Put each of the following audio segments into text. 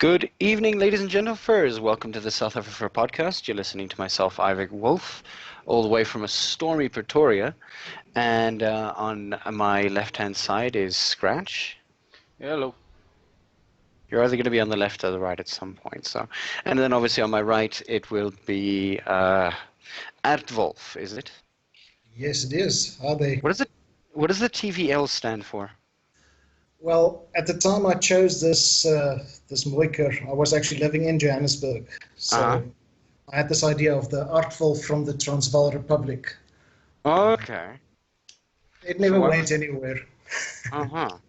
Good evening, ladies and gentlemen. Welcome to the south-afrifur Pawdcast. You're listening to myself, Erdwolf, all the way from a stormy Pretoria. And on my left-hand side is Scratch. Hello. You're either going to be on the left or the right at some point. And then obviously on my right it will be Erdwolf, is it? Yes, it is. Are they? What does the TVL stand for? Well, at the time I chose this moniker, I was actually living in Johannesburg. So I had this idea of the Erdwolf from the Transvaal Republic. Okay. It never went anywhere. All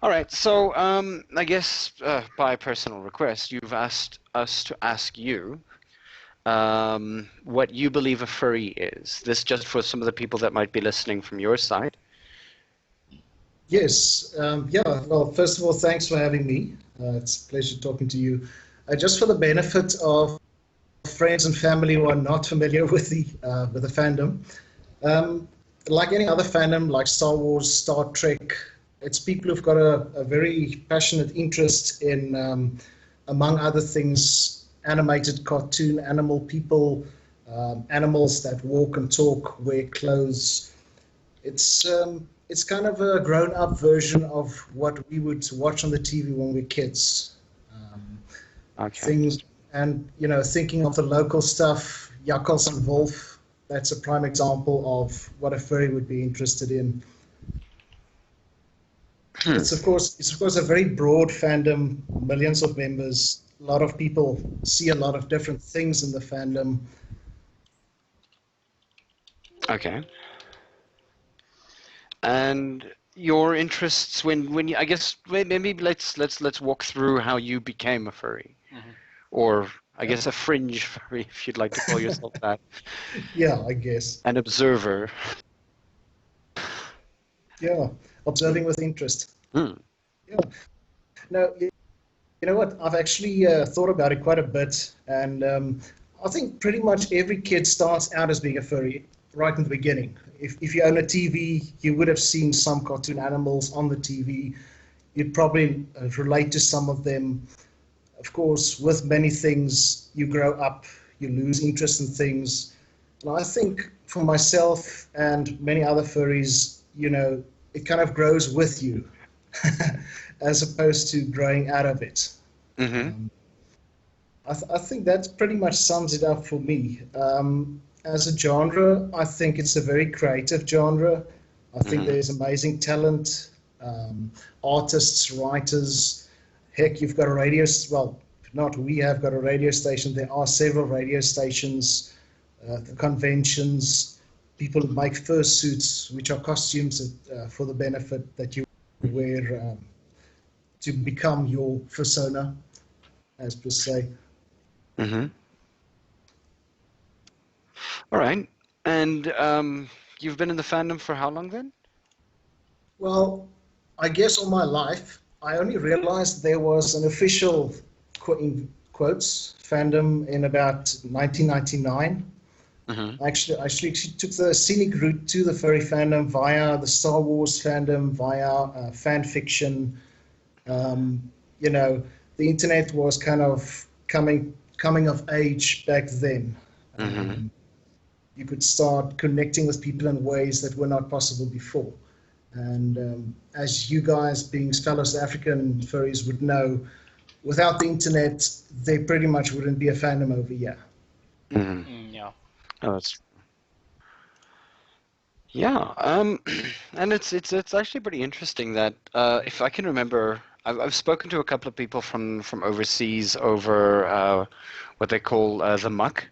right, so I guess by personal request, you've asked us to ask you what you believe a furry is. This just for some of the people that might be listening from your side. Yes. Well, first of all, thanks for having me. It's a pleasure talking to you. Just for the benefit of friends and family who are not familiar with the fandom, like any other fandom, like Star Wars, Star Trek, it's people who've got a very passionate interest in, among other things, animated cartoon, animal people, animals that walk and talk, wear clothes. It's kind of a grown-up version of what we would watch on the TV when we were kids. Things, and thinking of the local stuff, Jakkals and Wolf. That's a prime example of what a furry would be interested in. It's of course a very broad fandom, millions of members. A lot of people see a lot of different things in the fandom. Okay. And your interests when you, I guess maybe let's walk through how you became a furry, or I guess a fringe furry, if you'd like to call yourself that. Yeah, I guess. An observer. Yeah, observing with interest. Yeah. No, you know what? I've actually thought about it quite a bit, and I think pretty much every kid starts out as being a furry right in the beginning. If you own a TV, you would have seen some cartoon animals on the TV. You'd probably relate to some of them. Of course, with many things, you grow up, you lose interest in things. And I think for myself and many other furries, it kind of grows with you as opposed to growing out of it. Mm-hmm. I think that pretty much sums it up for me. As a genre, I think it's a very creative genre. I think there's amazing talent, artists, writers. Heck, you've got a radio, well, not we have got a radio station. There are several radio stations, the conventions. People make fursuits, which are costumes for the benefit that you wear to become your persona, as per se. Mm-hmm. All right. And you've been in the fandom for how long then? Well, I guess all my life. I only realized there was an official, in quotes, fandom in about 1999. I actually took the scenic route to the furry fandom via the Star Wars fandom, via fan fiction. The internet was kind of coming of age back then. You could start connecting with people in ways that were not possible before. And as you guys, being fellow South African furries, would know, without the internet, there pretty much wouldn't be a fandom over here. Yeah. Oh, that's yeah. And it's actually pretty interesting that if I can remember, I've spoken to a couple of people from overseas over what they call the muck.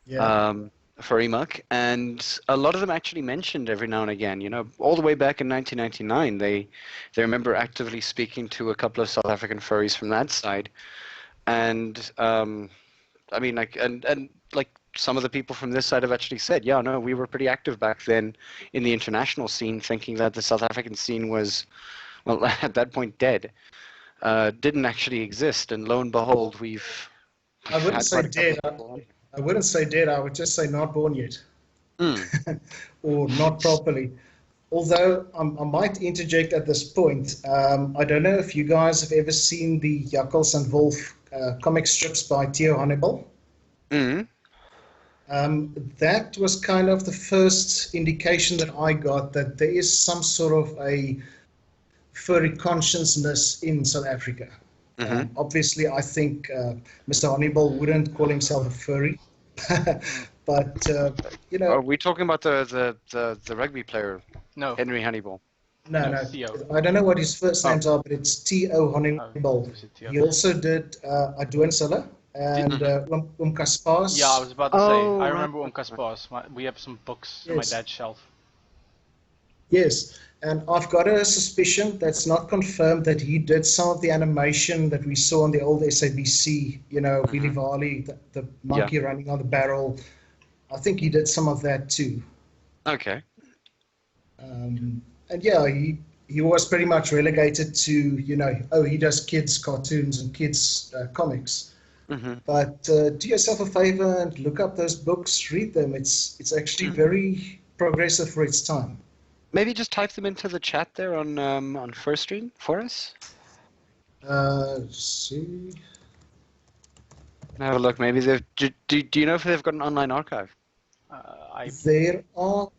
Yeah. Furry muck, and a lot of them actually mentioned every now and again, all the way back in 1999, they remember actively speaking to a couple of South African furries from that side, and I mean, like some of the people from this side have actually said, yeah, no, we were pretty active back then in the international scene, thinking that the South African scene was, well, at that point dead, didn't actually exist, and lo and behold, we've I wouldn't had say quite a couple dead. of people on. I wouldn't say dead. I would just say not born yet, or not properly. although I might interject at this point, I don't know if you guys have ever seen the Jakkals and Wolf comic strips by Theo Hannibal. Mm. That was kind of the first indication that I got that there is some sort of a furry consciousness in South Africa. Mm-hmm. Obviously, I think Mr. Hannibal wouldn't call himself a furry, but you know. Are we talking about the rugby player, No. Henry Hannibal? No, Theo. I don't know what his first names are, but it's T.O. Hannibal. Is it Theo? He also did Adoon Silla and Kaspaas. Yeah, I was about to say. Oh, I right. remember Kaspaas. We have some books on my Yes. dad's shelf. Yes, and I've got a suspicion that's not confirmed that he did some of the animation that we saw on the old SABC, you know, Billy Varley, the monkey running on the barrel. I think he did some of that too. Okay. And yeah, he was pretty much relegated to, you know, oh, he does kids cartoons and kids comics. Mm-hmm. But do yourself a favor and look up those books, read them. It's actually very progressive for its time. Maybe just type them into the chat there on First Stream for us. See. Have a look. Maybe they've. Do you know if they've got an online archive? There are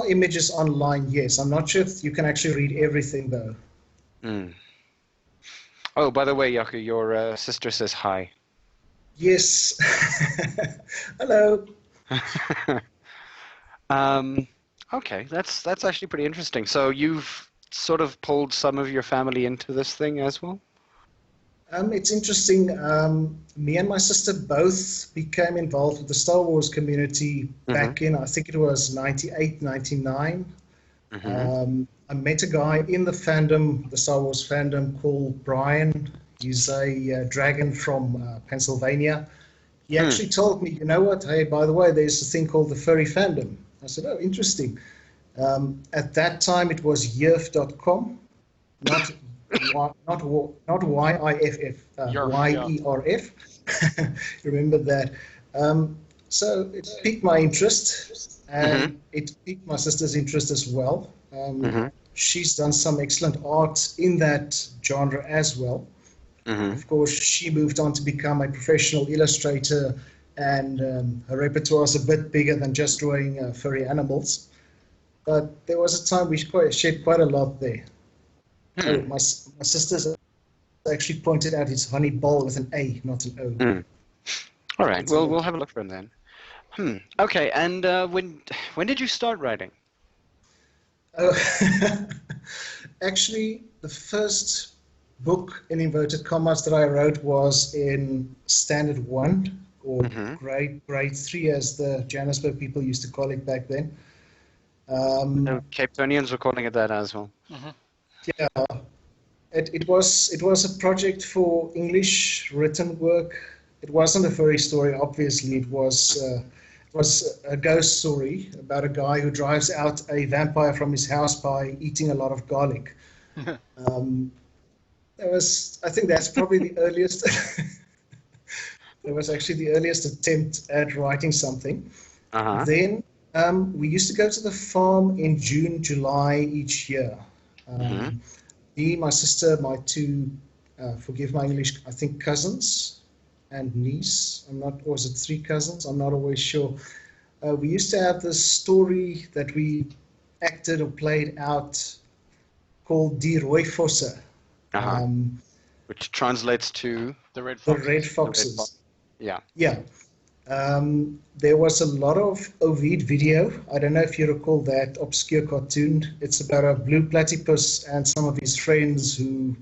images online, yes. I'm not sure if you can actually read everything, though. Mm. Oh, by the way, Yaku, your sister says hi. Yes. Hello. Okay, that's actually pretty interesting. So you've sort of pulled some of your family into this thing as well? It's interesting. Me and my sister both became involved with the Star Wars community back in, I think it was 98, 99. I met a guy in the fandom, the Star Wars fandom, called Brian. He's a dragon from Pennsylvania. He actually told me, you know what, hey, by the way, there's a thing called the furry fandom. I said, oh, interesting. At that time, it was yerf.com, not YIFF, YERF. Remember that. So it piqued my interest, and it piqued my sister's interest as well. She's done some excellent art in that genre as well. Of course, she moved on to become a professional illustrator, and her repertoire is a bit bigger than just drawing furry animals. But there was a time we shared quite a lot there. Oh, my sister's actually pointed out it's Honeyball with an A, not an O. All right, well, we'll have a look for him then. Okay, and when did you start writing? Actually, the first book in inverted commas that I wrote was in Standard 1 or grade 3, as the Johannesburg people used to call it back then. Cape Townians were calling it that as well. Yeah, it was a project for English written work. It wasn't a furry story, obviously. It was a ghost story about a guy who drives out a vampire from his house by eating a lot of garlic. I think that's probably the earliest. That was actually the earliest attempt at writing something. Then we used to go to the farm in June, July each year. Me, my sister, my two, forgive my English, I think cousins and niece. Or was it 3 cousins? I'm not always sure. We used to have this story that we acted or played out called Die Rooivosse. Which translates to the Red Foxes. The Red Foxes. Yeah. Yeah. There was a lot of Ovid video. I don't know if you recall that obscure cartoon. It's about a blue platypus and some of his friends who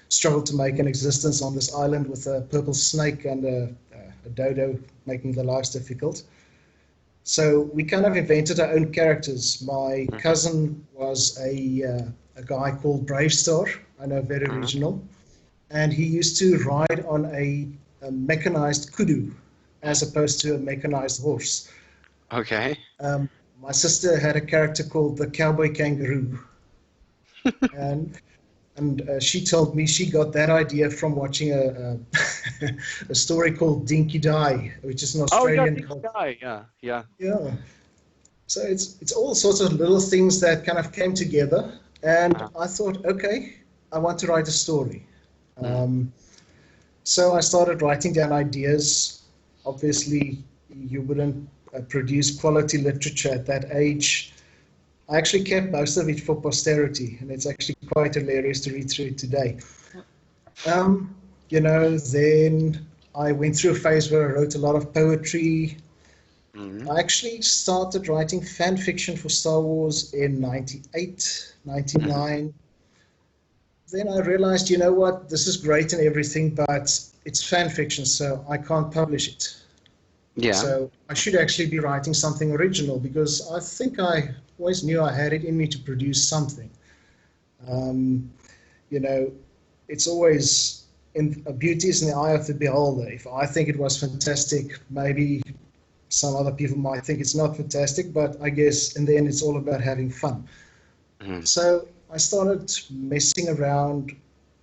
struggled to make an existence on this island with a purple snake and a dodo, making their lives difficult. So we kind of invented our own characters. My cousin was a guy called Bravestar. I know, very original. And he used to ride on a mechanized kudu, as opposed to a mechanized horse. Okay. My sister had a character called the Cowboy Kangaroo. and she told me she got that idea from watching a story called Dinky Die, which is an Australian Dinky Die, yeah. Yeah. So it's all sorts of little things that kind of came together, and Uh-huh. I thought, okay, I want to write a story. Mm. So I started writing down ideas. Obviously, you wouldn't produce quality literature at that age. I actually kept most of it for posterity, and it's actually quite hilarious to read through it today. Then I went through a phase where I wrote a lot of poetry. Mm. I actually started writing fan fiction for Star Wars in 98, Mhm. 99. Then I realized, you know what, this is great and everything, but it's fan fiction, so I can't publish it. Yeah. So I should actually be writing something original because I think I always knew I had it in me to produce something. Um, you know, it's always beauty is in the eye of the beholder. If I think it was fantastic, maybe some other people might think it's not fantastic, but I guess in the end it's all about having fun. Mm. So I started messing around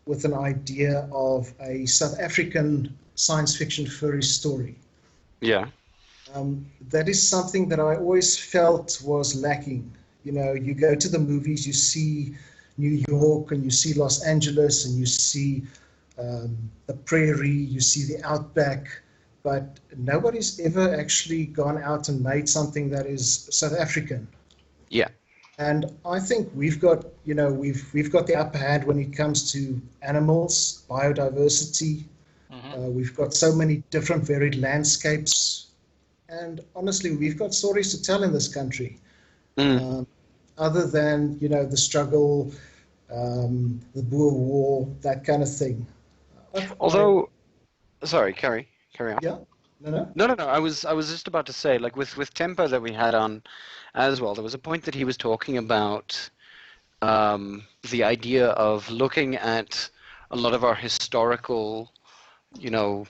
with an idea of a South African science fiction furry story. Yeah. That is something that I always felt was lacking. You go to the movies, you see New York and you see Los Angeles and you see the prairie, you see the outback, but nobody's ever actually gone out and made something that is South African. Yeah. And I think we've got the upper hand when it comes to animals, biodiversity. Hmm. We've got so many different varied landscapes, and honestly, we've got stories to tell in this country. Mm. Um, Other than the struggle, the Boer War, that kind of thing. Although, sorry, carry on. Yeah, no, no, No, no, no. I was just about to say, like with Tempo that we had on as well, there was a point that he was talking about the idea of looking at a lot of our historical, you know,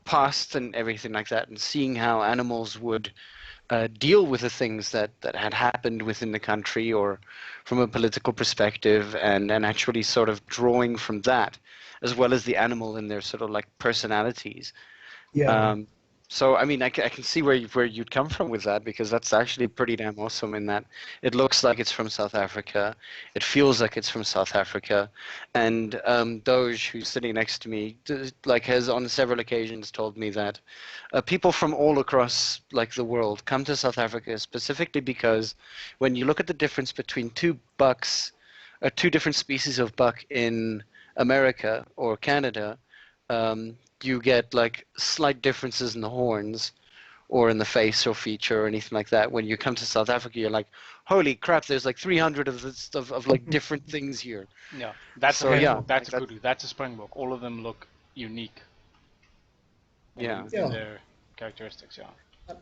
past and everything like that, and seeing how animals would deal with the things that had happened within the country or from a political perspective, and actually sort of drawing from that, as well as the animal and their sort of like personalities. yeah, Um, so I mean, I can see where you'd come from with that because that's actually pretty damn awesome in that it looks like it's from South Africa, it feels like it's from South Africa, and Doge, who's sitting next to me, like has on several occasions told me that people from all across like the world come to South Africa specifically because when you look at the difference between two different species of buck in America or Canada, you get like slight differences in the horns or in the face or feature or anything like that. When you come to South Africa, you're like, holy crap, there's like 300 of this stuff of like different things here. Yeah, that's a So red yeah, book, that's like a that, kudu, that's a springbok. All of them look unique yeah. in yeah. their characteristics. Yeah.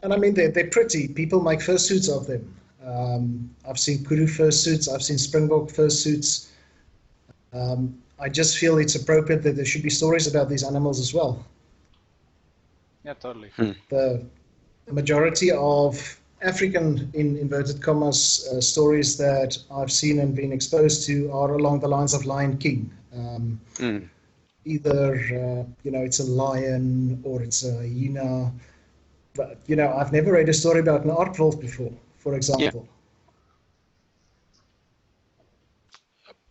And I mean, they're pretty. People make fursuits of them. I've seen kudu fursuits. I've seen springbok fursuits. I just feel it's appropriate that there should be stories about these animals as well. Yeah, totally. Hmm. The majority of African, in inverted commas, stories that I've seen and been exposed to are along the lines of Lion King. Mm. Either it's a lion or it's a hyena. But I've never read a story about an Erdwolf before, for Yeah, example.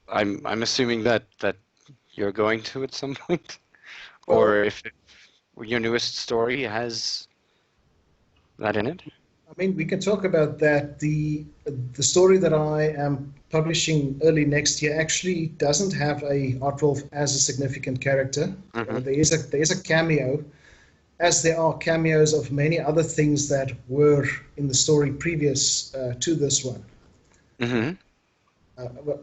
I'm assuming that you're going to at some point, or Well, if your newest story has that in it. I mean, we can talk about that. The story that I am publishing early next year actually doesn't have a Erdwolf as a significant character. Hmm. There is a cameo, as there are cameos of many other things that were in the story previous to this one. Hmm.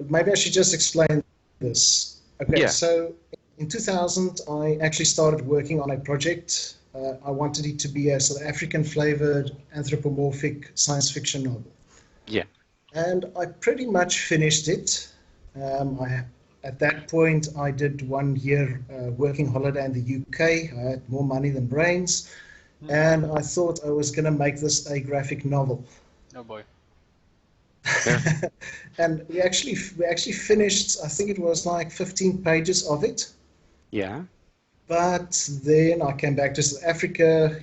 Maybe I should just explain this. Okay, Yeah. so in 2000, I actually started working on a project. I wanted it to be a South African flavored anthropomorphic science fiction novel. Yeah. And I pretty much finished it. At that point, I did 1 year working holiday in the UK. I had more money than brains. And I thought I was going to make this a graphic novel. Oh boy. Yeah. And we actually finished. I think it was like 15 pages of it. Yeah. But then I came back to South Africa.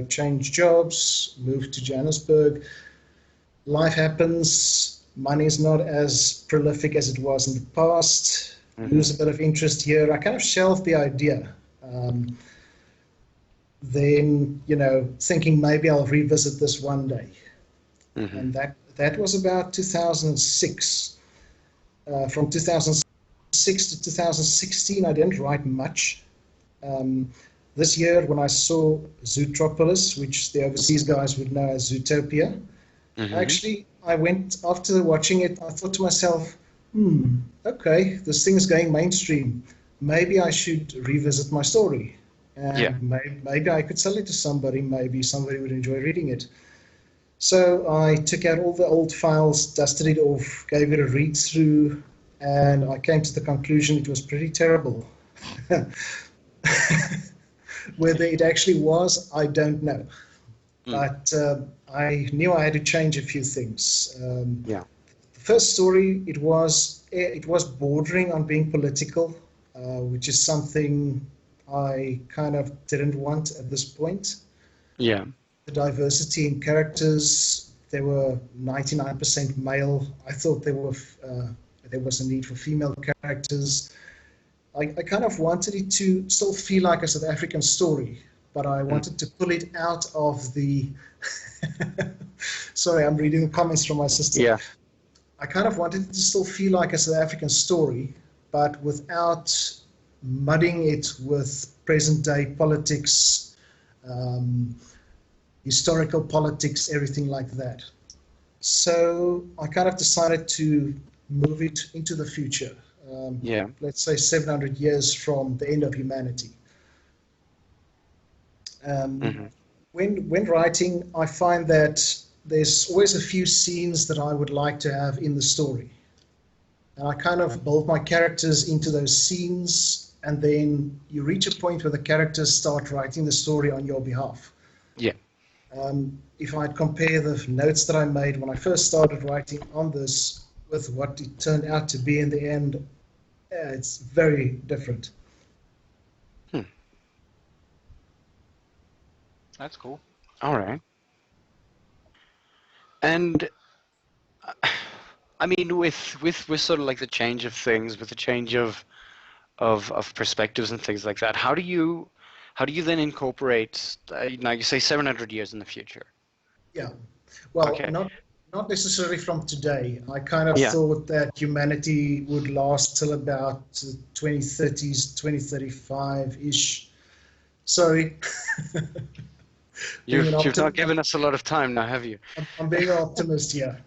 Changed jobs, moved to Johannesburg, life happens, money is not as prolific as it was in the past, lose a bit of interest here. I kind of shelved the idea. Then, thinking maybe I'll revisit this one day. And that was about 2006. From 2006 to 2016, I didn't write much. This year, when I saw Zootropolis, which the overseas guys would know as Zootopia, actually, I went, after watching it, I thought to myself, okay, this thing is going mainstream. Maybe I should revisit my story. And maybe I could sell it to somebody. Maybe somebody would enjoy reading it. So I took out all the old files, dusted it off, gave it a read through, and I came to the conclusion it was pretty terrible. Whether it actually was, I don't know. But I knew I had to change a few things. The first story, it was bordering on being political, which is something I kind of didn't want at this point. Yeah. The diversity in characters, they were 99% male. I thought there was a need for female characters. I kind of wanted it to still feel like a South African story, but I wanted to pull it out of the... Sorry, I'm reading the comments from my sister. Yeah. I kind of wanted it to still feel like a South African story, but without mudding it with present-day politics, historical politics, everything like that. So I kind of decided to move it into the future. Let's say 700 years from the end of humanity. When writing, I find that there's always a few scenes that I would like to have in the story. And I kind of build my characters into those scenes, and then you reach a point where the characters start writing the story on your behalf. Yeah. If I compare the notes that I made when I first started writing on this with what it turned out to be in the end, it's very different. That's cool. All right. And I mean, with sort of like the change of things, with the change of perspectives and things like that, how do you then incorporate? Now you say 700 years in the future. Yeah. Well, okay. Not necessarily from today. I kind of thought that humanity would last till about 2030s, 2035-ish. Sorry. You've not given us a lot of time now, have you? I'm being an optimist here.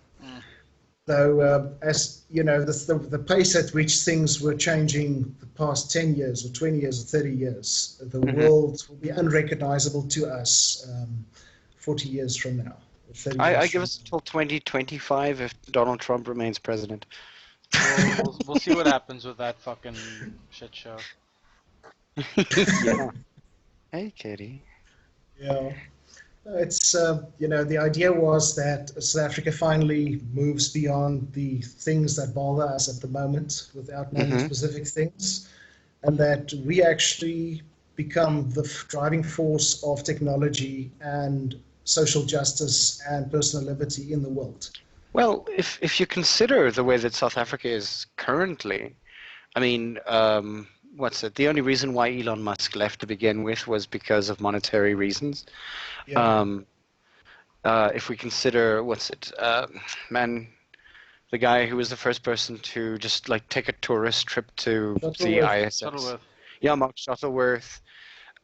Though, as you know, the pace at which things were changing the past 10 years or 20 years or 30 years, the world will be unrecognizable to us 40 years from now. I give us until 2025 if Donald Trump remains president. We'll see what happens with that fucking shit show. Yeah. Hey, Katie. Yeah. It's, the idea was that South Africa finally moves beyond the things that bother us at the moment without naming specific things, and that we actually become the driving force of technology and social justice and personal liberty in the world. Well, if you consider the way that South Africa is currently, I mean, the only reason why Elon Musk left to begin with was because of monetary reasons. Yeah. If we consider, the guy who was the first person to just like take a tourist trip to the ISS. Shuttleworth. Yeah, Mark Shuttleworth.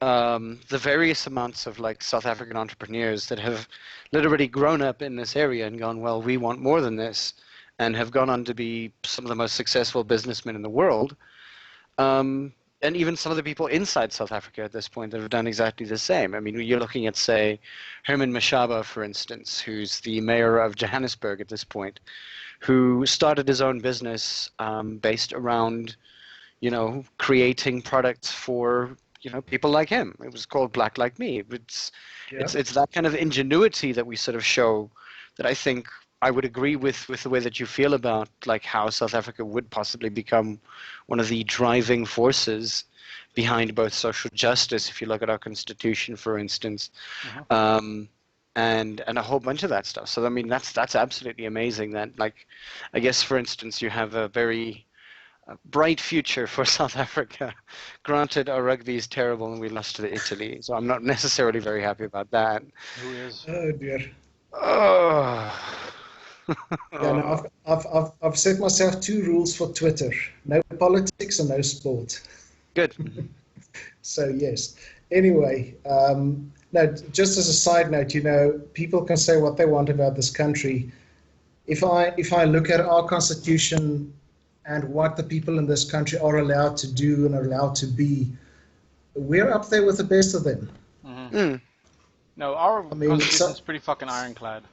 The various amounts of like South African entrepreneurs that have literally grown up in this area and gone, well, we want more than this, and have gone on to be some of the most successful businessmen in the world. And even some of the people inside South Africa at this point that have done exactly the same. I mean, you're looking at, say, Herman Mashaba, for instance, who's the mayor of Johannesburg at this point, who started his own business based around, creating products for, people like him. It was called Black Like Me. It's that kind of ingenuity that we sort of show that I think I would agree with the way that you feel about like how South Africa would possibly become one of the driving forces behind both social justice. If you look at our constitution, for instance, and a whole bunch of that stuff. So I mean, that's absolutely amazing. That, like, I guess for instance, you have a very bright future for South Africa. Granted, our rugby is terrible and we lost to Italy, so I'm not necessarily very happy about that. Who is? Oh dear. Oh. Yeah, no, I've set myself 2 rules for Twitter: no politics and no sport. Good. So yes. Anyway, no, just as a side note, people can say what they want about this country. If I look at our constitution and what the people in this country are allowed to do and are allowed to be, we're up there with the best of them. Mm-hmm. Mm. No, our constitution's pretty fucking ironclad.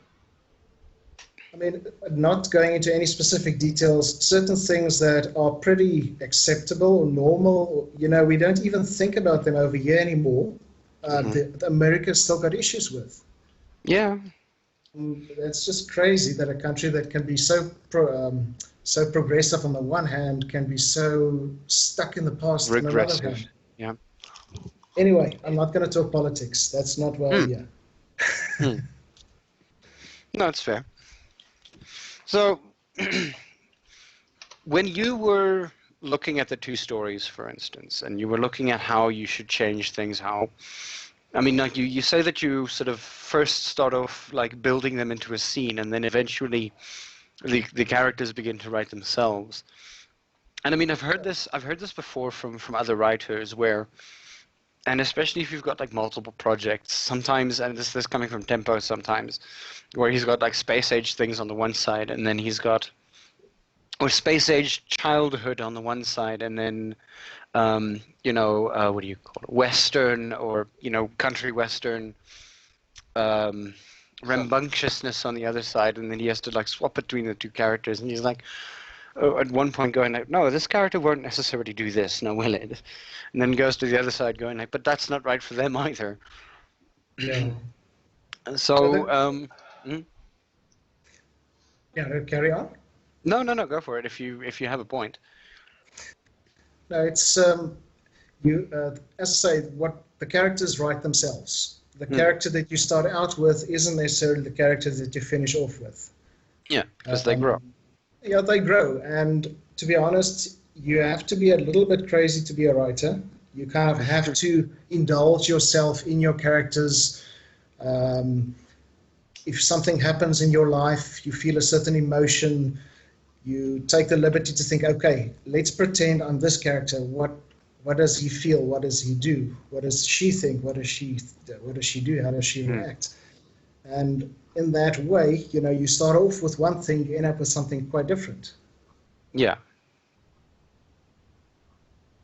I mean, not going into any specific details, certain things that are pretty acceptable or normal, we don't even think about them over here anymore. That America's still got issues with. Yeah. It's just crazy that a country that can be so progressive on the one hand can be so stuck in the past on the other hand. Yeah. Anyway, I'm not going to talk politics. That's not why I'm here. No, it's fair. So, when you were looking at the 2 stories, for instance, and you were looking at how you should change things, like you say that you sort of first start off like building them into a scene, and then eventually the characters begin to write themselves. And I mean, I've heard this before from other writers where, and especially if you've got like multiple projects, sometimes, and this is coming from Tempo sometimes, where he's got like space age things on the one side, and then he's got, or space age childhood on the one side, and then what do you call it, Western or country Western rambunctiousness on the other side, and then he has to like swap between the 2 characters, and he's like, at one point going like, no, this character won't necessarily do this, no, will it? And then goes to the other side going like, but that's not right for them either. Yeah. So, Yeah, carry on. No, go for it if you have a point. No, it's as I say, what the characters write themselves. The character that you start out with isn't necessarily the character that you finish off with. Yeah, because they grow. Yeah, they grow, and to be honest, you have to be a little bit crazy to be a writer. You kind of have to indulge yourself in your characters. If something happens in your life, you feel a certain emotion, you take the liberty to think, okay, let's pretend I'm this character. What does he feel? What does he do? What does she think? What does she do? How does she react? And in that way, you start off with one thing, you end up with something quite different. Yeah.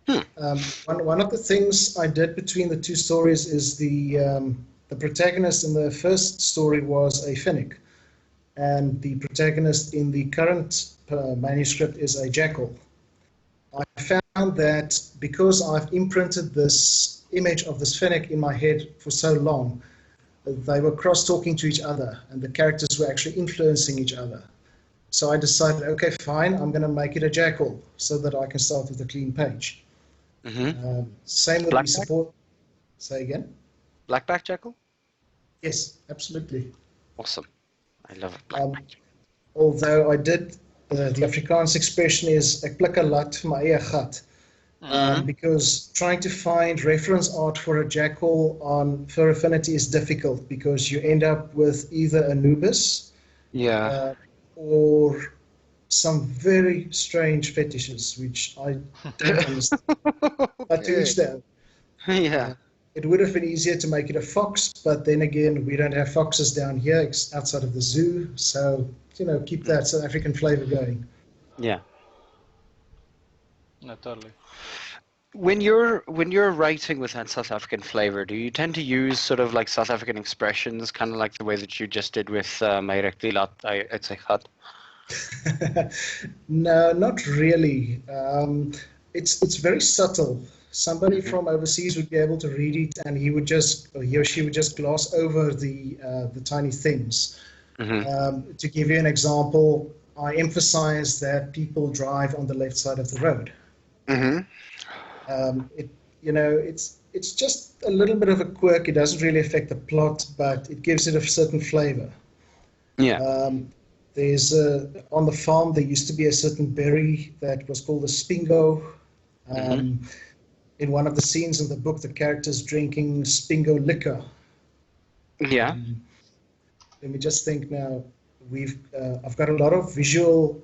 One of the things I did between the 2 stories is the protagonist in the first story was a Finnick, and the protagonist in the current manuscript is a jackal. I found that because I've imprinted this image of this Finnick in my head for so long, they were cross-talking to each other, and the characters were actually influencing each other. So I decided, okay, fine, I'm going to make it a jackal so that I can start with a clean page. Same with the support. Say again? Blackback jackal? Yes, absolutely. Awesome. I love it. Blackback jackal. Although I did, the Afrikaans expression is ek pluk 'n lat vir my eie gat. Because trying to find reference art for a jackal on Fur Affinity is difficult because you end up with either Anubis or some very strange fetishes, which I don't understand. But to each their own. Yeah. It would have been easier to make it a fox, but then again, we don't have foxes down here outside of the zoo, so keep that South African flavor going. Yeah. No, totally. When you're writing with that South African flavor, do you tend to use sort of like South African expressions, kind of like the way that you just did with it's a hut? No, not really. It's very subtle. Somebody from overseas would be able to read it, and he or she would just gloss over the tiny things. To give you an example, I emphasize that people drive on the left side of the road. it's just a little bit of a quirk. It doesn't really affect the plot, but it gives it a certain flavor. Yeah. There's on the farm there used to be a certain berry that was called a spingo. In one of the scenes in the book, the character's drinking spingo liquor. Yeah. Let me just think now. I've got a lot of visual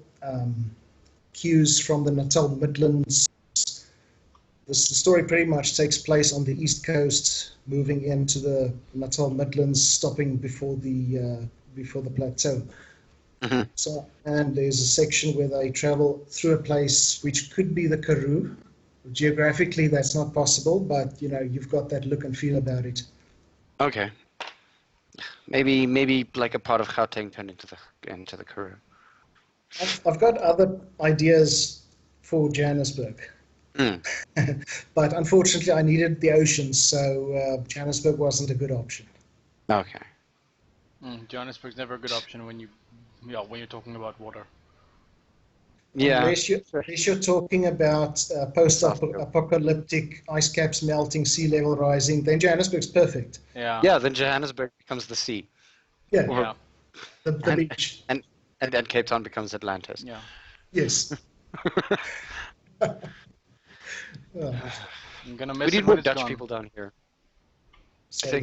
cues from the Natal Midlands. The story pretty much takes place on the east coast, moving into the Natal Midlands, stopping before the plateau. So, and there's a section where they travel through a place which could be the Karoo. Geographically, that's not possible, but you've got that look and feel about it. Okay. Maybe like a part of Gauteng turned into the Karoo. I've got other ideas for Johannesburg. But unfortunately, I needed the ocean, so Johannesburg wasn't a good option. Okay. Johannesburg's never a good option when you're talking about water. Yeah. Unless you're talking about post-apocalyptic ice caps melting, sea level rising, then Johannesburg's perfect. Yeah. Yeah. Then Johannesburg becomes the sea. Yeah. Yeah. The beach. And then Cape Town becomes Atlantis. Yeah. Yes. I'm gonna miss We need it more when it's Dutch gone. people down here. So,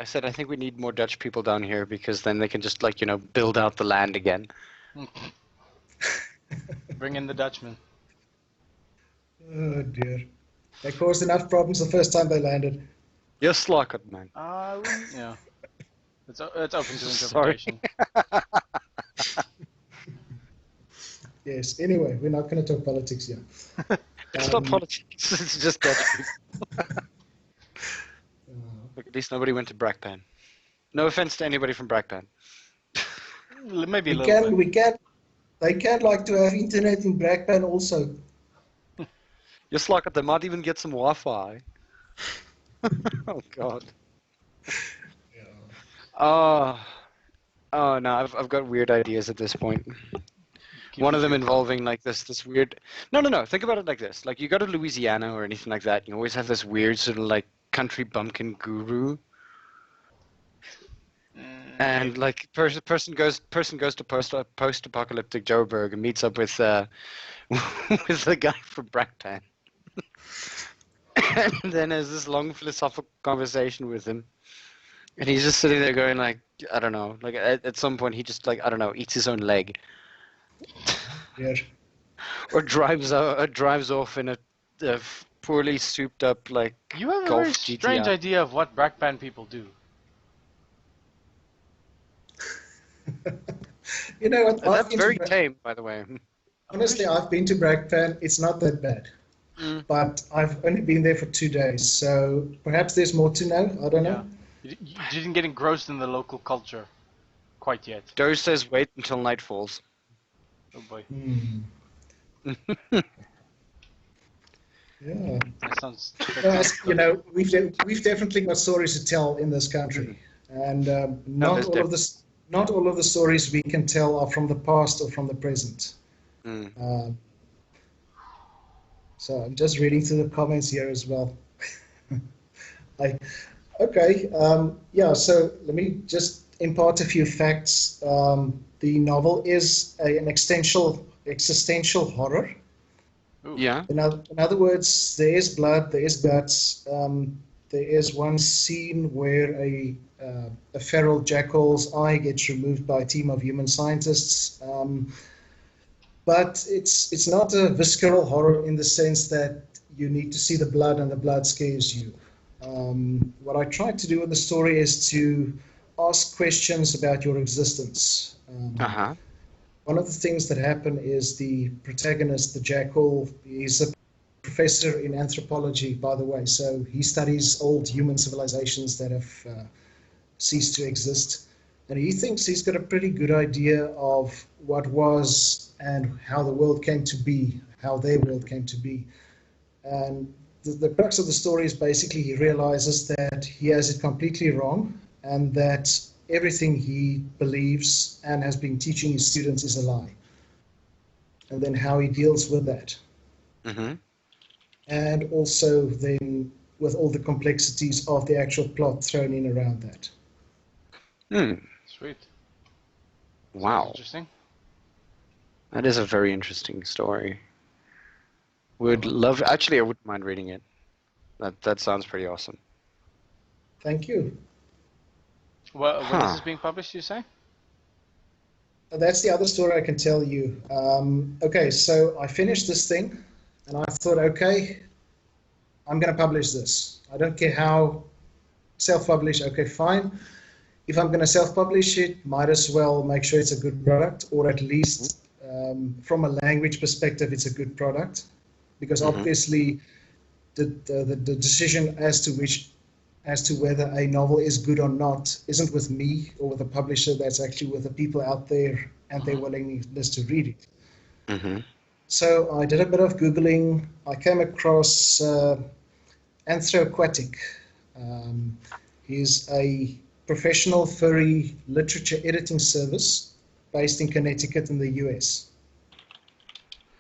I said I think we need more Dutch people down here because then they can just build out the land again. Bring in the Dutchman. Oh dear. They caused enough problems the first time they landed. You're slockered, man. Yeah. It's open to Sorry. interpretation. Yes. Anyway, we're not going to talk politics here. It's not politics. It's just Dutch people. Look, at least nobody went to Brakpan. No offense to anybody from Brakpan. Maybe a little bit. They can like to have internet in Brakpan also. You're slockered. They might even get some Wi-Fi. Oh God. Oh no, I've got weird ideas at this point. One of them involving like this weird. No. Think about it like this: like you go to Louisiana or anything like that, you always have this weird sort of like country bumpkin guru, and like person goes to post-apocalyptic Joburg and meets up with with the guy from Brakpan, and then has this long philosophical conversation with him. And he's just sitting there going like, I don't know, like at some point he just like, I don't know, eats his own leg. Yeah. Or drives off in a poorly souped up like You have a Golf very GTI. strange idea of what Brakpan people do. You know what? That's very tame, by the way. Honestly, I've been to Brakpan. It's not that bad. But I've only been there for 2 days, so perhaps there's more to know. I don't know. You didn't get engrossed in the local culture quite yet. Doe says wait until night falls. Oh boy. Yeah. That sounds... You know, we've definitely got stories to tell in this country, and not all of the stories we can tell are from the past or from the present. So I'm just reading through the comments here as well. So let me just impart a few facts. The novel is an existential horror. Ooh. Yeah. In other words, there is blood, there is guts. There is one scene where a feral jackal's eye gets removed by a team of human scientists. But it's not a visceral horror in the sense that you need to see the blood and the blood scares you. What I tried to do with the story is to ask questions about your existence. One of the things that happen is the protagonist, the jackal, is a professor in anthropology, by the way, so he studies old human civilizations that have ceased to exist. And he thinks he's got a pretty good idea of what was and how the world came to be, how their world came to be. And the crux of the story is basically he realizes that he has it completely wrong and that everything he believes and has been teaching his students is a lie. And then how he deals with that. And also then with all the complexities of the actual plot thrown in around that. Sweet. Wow. Interesting. That is a very interesting story. Would love. Actually, I wouldn't mind reading it. That sounds pretty awesome. Thank you. Well, when is this being published, you say? That's the other story I can tell you. Okay, so I finished this thing, and I thought, okay, I'm going to publish this. I don't care how self-publish. Okay, fine. If I'm going to self-publish it, might as well make sure it's a good product, or at least from a language perspective, it's a good product, because obviously the decision as to whether a novel is good or not isn't with me or with the publisher. That's actually with the people out there and their willingness to read it. So I did a bit of Googling. I came across Anthroquatic. He's a professional furry literature editing service based in Connecticut in the US.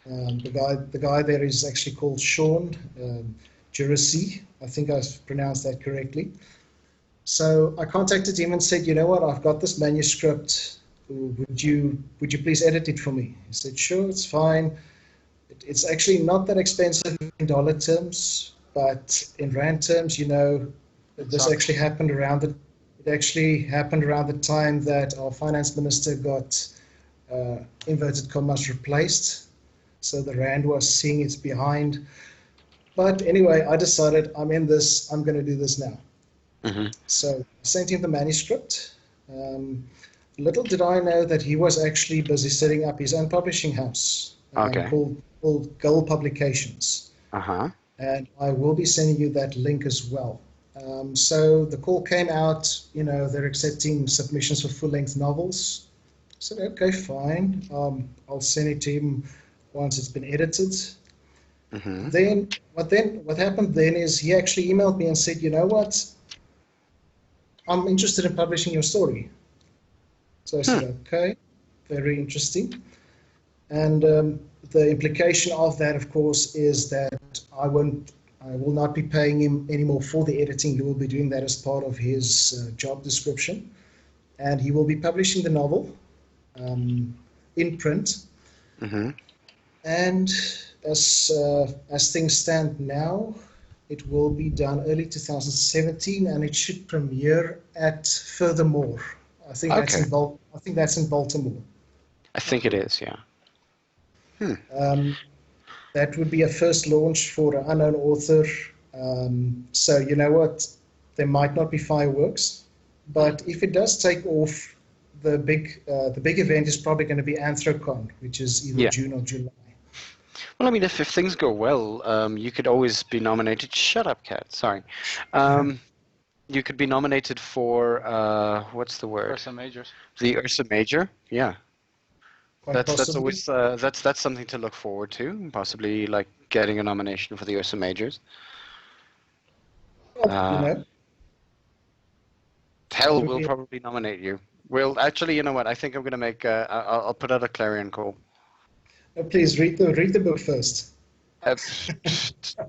The guy there is actually called Sean Juracy. I think I've pronounced that correctly. So I contacted him and said, you know what, I've got this manuscript. Would you please edit it for me? He said, sure, it's fine. It's actually not that expensive in dollar terms, but in rand terms, you know, this actually happened around the. It actually happened around the time that our finance minister got inverted commas replaced. So the rand was seeing its behind. But anyway, I decided I'm in this. I'm going to do this now. So I sent him the manuscript. Little did I know that he was actually busy setting up his own publishing house called Gull Publications. And I will be sending you that link as well. So the call came out, you know, they're accepting submissions for full-length novels. I said, okay, fine. I'll send it to him once it's been edited. Then what happened then is he actually emailed me and said, you know what? I'm interested in publishing your story. So I said, okay, very interesting. And the implication of that, of course, is that I will not be paying him anymore for the editing. He will be doing that as part of his job description. And he will be publishing the novel in print. And as things stand now, it will be done early 2017, and it should premiere at Furthermore. I think that's in Baltimore. I think it is, yeah. That would be a first launch for an unknown author. So you know what? There might not be fireworks, but if it does take off, the big event is probably going to be Anthrocon, which is either June or July. Well, I mean, if things go well, you could always be nominated. Shut up, cat. Sorry. You could be nominated for what's the word? Ursa Majors. The Ursa Major. Yeah. That's Possibly. always that's something to look forward to. Possibly like getting a nomination for the Ursa Majors. Well, you know. Hell, we'll probably nominate you. We'll actually, you know what? I think I'm gonna make. I'll put out a clarion call. No, please read the book first.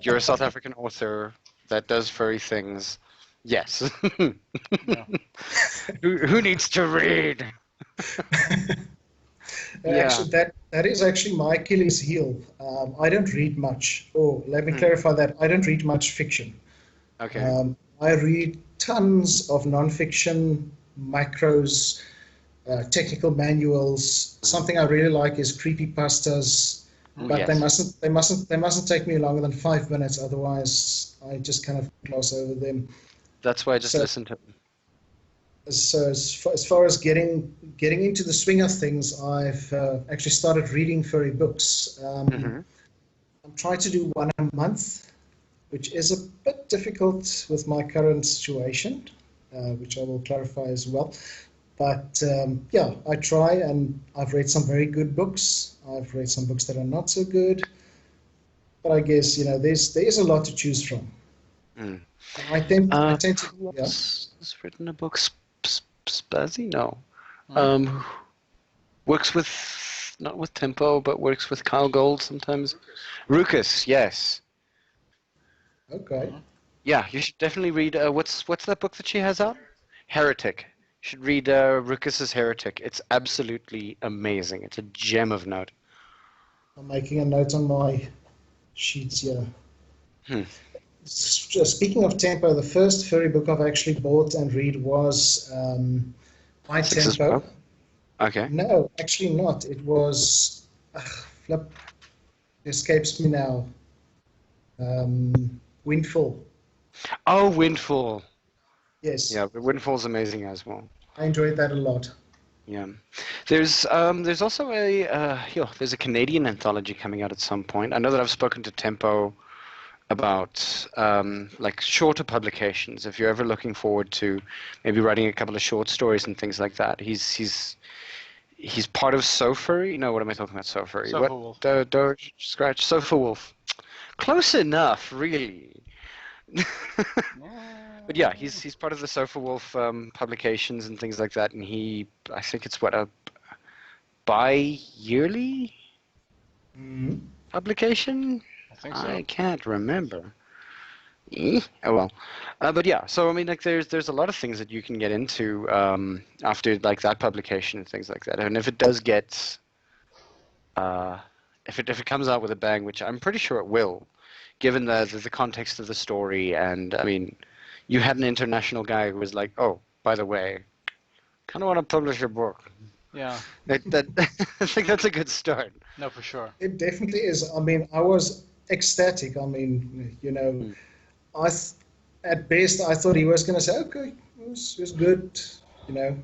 You're a South African author that does furry things. Yes. Who needs to read? Actually, that is actually my Achilles heel. I don't read much. Oh, let me clarify that. I don't read much fiction. Okay. I read tons of non-fiction, micros, technical manuals. Something I really like is creepypastas, but they mustn't take me longer than 5 minutes. Otherwise, I just kind of gloss over them. That's why I just listen to them. So as far as getting into the swing of things, I've actually started reading furry books. I'm trying to do one a month, which is a bit difficult with my current situation, which I will clarify as well. But I try, and I've read some very good books. I've read some books that are not so good. But I guess, you know, there's a lot to choose from. I tend to. Has written a book. Spazzy? No. Works with, not with tempo, but works with Kyle Gold sometimes. Ruckus, yes. Okay. Yeah, you should definitely read. What's that book that she has out? Heretic. You should read Ruckus's Heretic. It's absolutely amazing. It's a gem of note. I'm making a note on my sheets here. Hmm. Speaking of tempo, the first furry book I've actually bought and read was My Six as Tempo. well. Okay. No, actually not. It was flip. Escapes me now. Windfall. Oh, Windfall. Yes, Yeah, but Windfall's amazing as well. I enjoyed that a lot. Yeah, there's also there's a Canadian anthology coming out at some point. I know that I've spoken to Tempo about like shorter publications. If you're ever looking forward to maybe writing a couple of short stories and things like that, he's part of Sofurry. No, what am I talking about? Sofurry. Sofa What? Wolf. Scratch. Sofa Wolf. Close enough, really. But yeah, he's part of the Sofa Wolf publications and things like that, and I think it's a bi-yearly publication. I think so. I can't remember. Oh well, but yeah. So I mean, like, there's a lot of things that you can get into after like that publication and things like that. And if it does get, if it comes out with a bang, which I'm pretty sure it will, given the context of the story, and I mean, you had an international guy who was like, oh, by the way, kind of want to publish your book. Yeah. That I think that's a good start. No, for sure. It definitely is. I mean, I was ecstatic. I mean, you know, at best I thought he was going to say, okay, it was good, you know,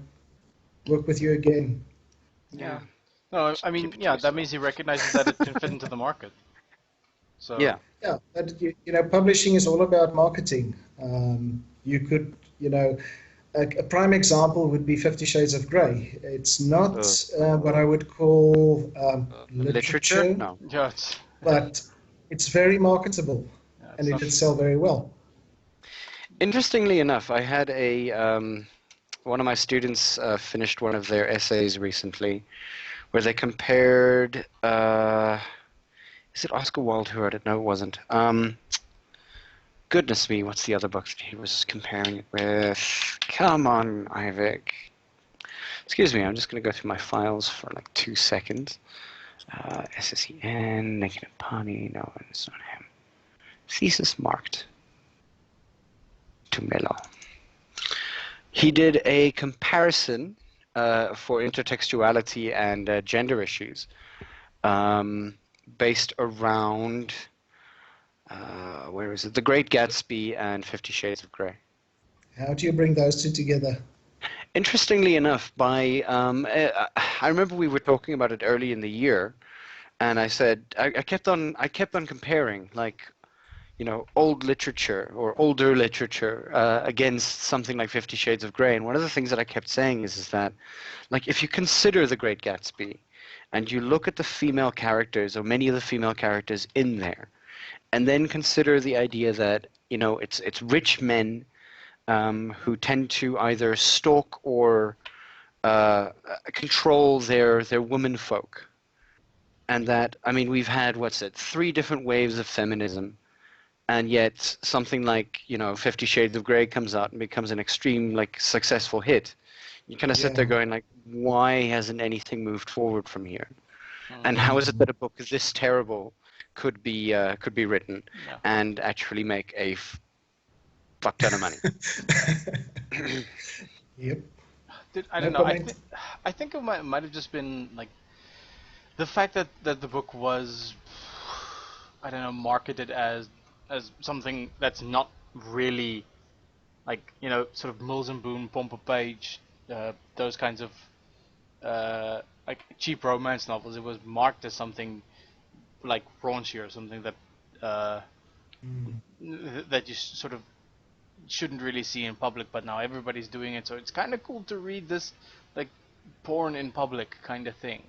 work with you again. Yeah. No, I mean, yeah, that means he recognizes that it can fit into the market. So Yeah. Yeah, but you know, publishing is all about marketing. You could, you know, a prime example would be 50 Shades of Grey. It's not what I would call literature, No. yeah, it's, but it's very marketable, yeah, and it's it did sell very well. Interestingly enough, I had one of my students finished one of their essays recently, where they compared. Is it Oscar Wilde who wrote it? No, it wasn't. Goodness me, what's the other book that he was comparing it with? Come on, Ivik. Excuse me, I'm just going to go through my files for like 2 seconds. SSEN, Negative Pani, no, it's not him. Thesis marked. Tumelo. He did a comparison for intertextuality and gender issues based around, where is it? The Great Gatsby and 50 Shades of Grey. How do you bring those two together? Interestingly enough, I remember we were talking about it early in the year, and I said I kept on comparing, like, you know, old literature or older literature against something like 50 Shades of Grey. And one of the things that I kept saying is that, like, if you consider The Great Gatsby and you look at the female characters, or many of the female characters in there, and then consider the idea that, you know, it's rich men who tend to either stalk or control their womenfolk. And that, I mean, we've had, 3 different waves of feminism. And yet something like, you know, 50 Shades of Grey comes out and becomes an extreme, like, successful hit. You kind of sit there going, like, why hasn't anything moved forward from here? And how is it that a book this terrible could be written and actually make a fuck ton of money? Yep. I don't know. I think it might have just been like the fact that the book was, I don't know, marketed as something that's not really, like, you know, sort of Mills and Boon, Pomper Page, those kinds of like cheap romance novels. It was marked as something like raunchy or something that that you sort of shouldn't really see in public, but now everybody's doing it, so it's kind of cool to read this, like, porn in public kind of thing,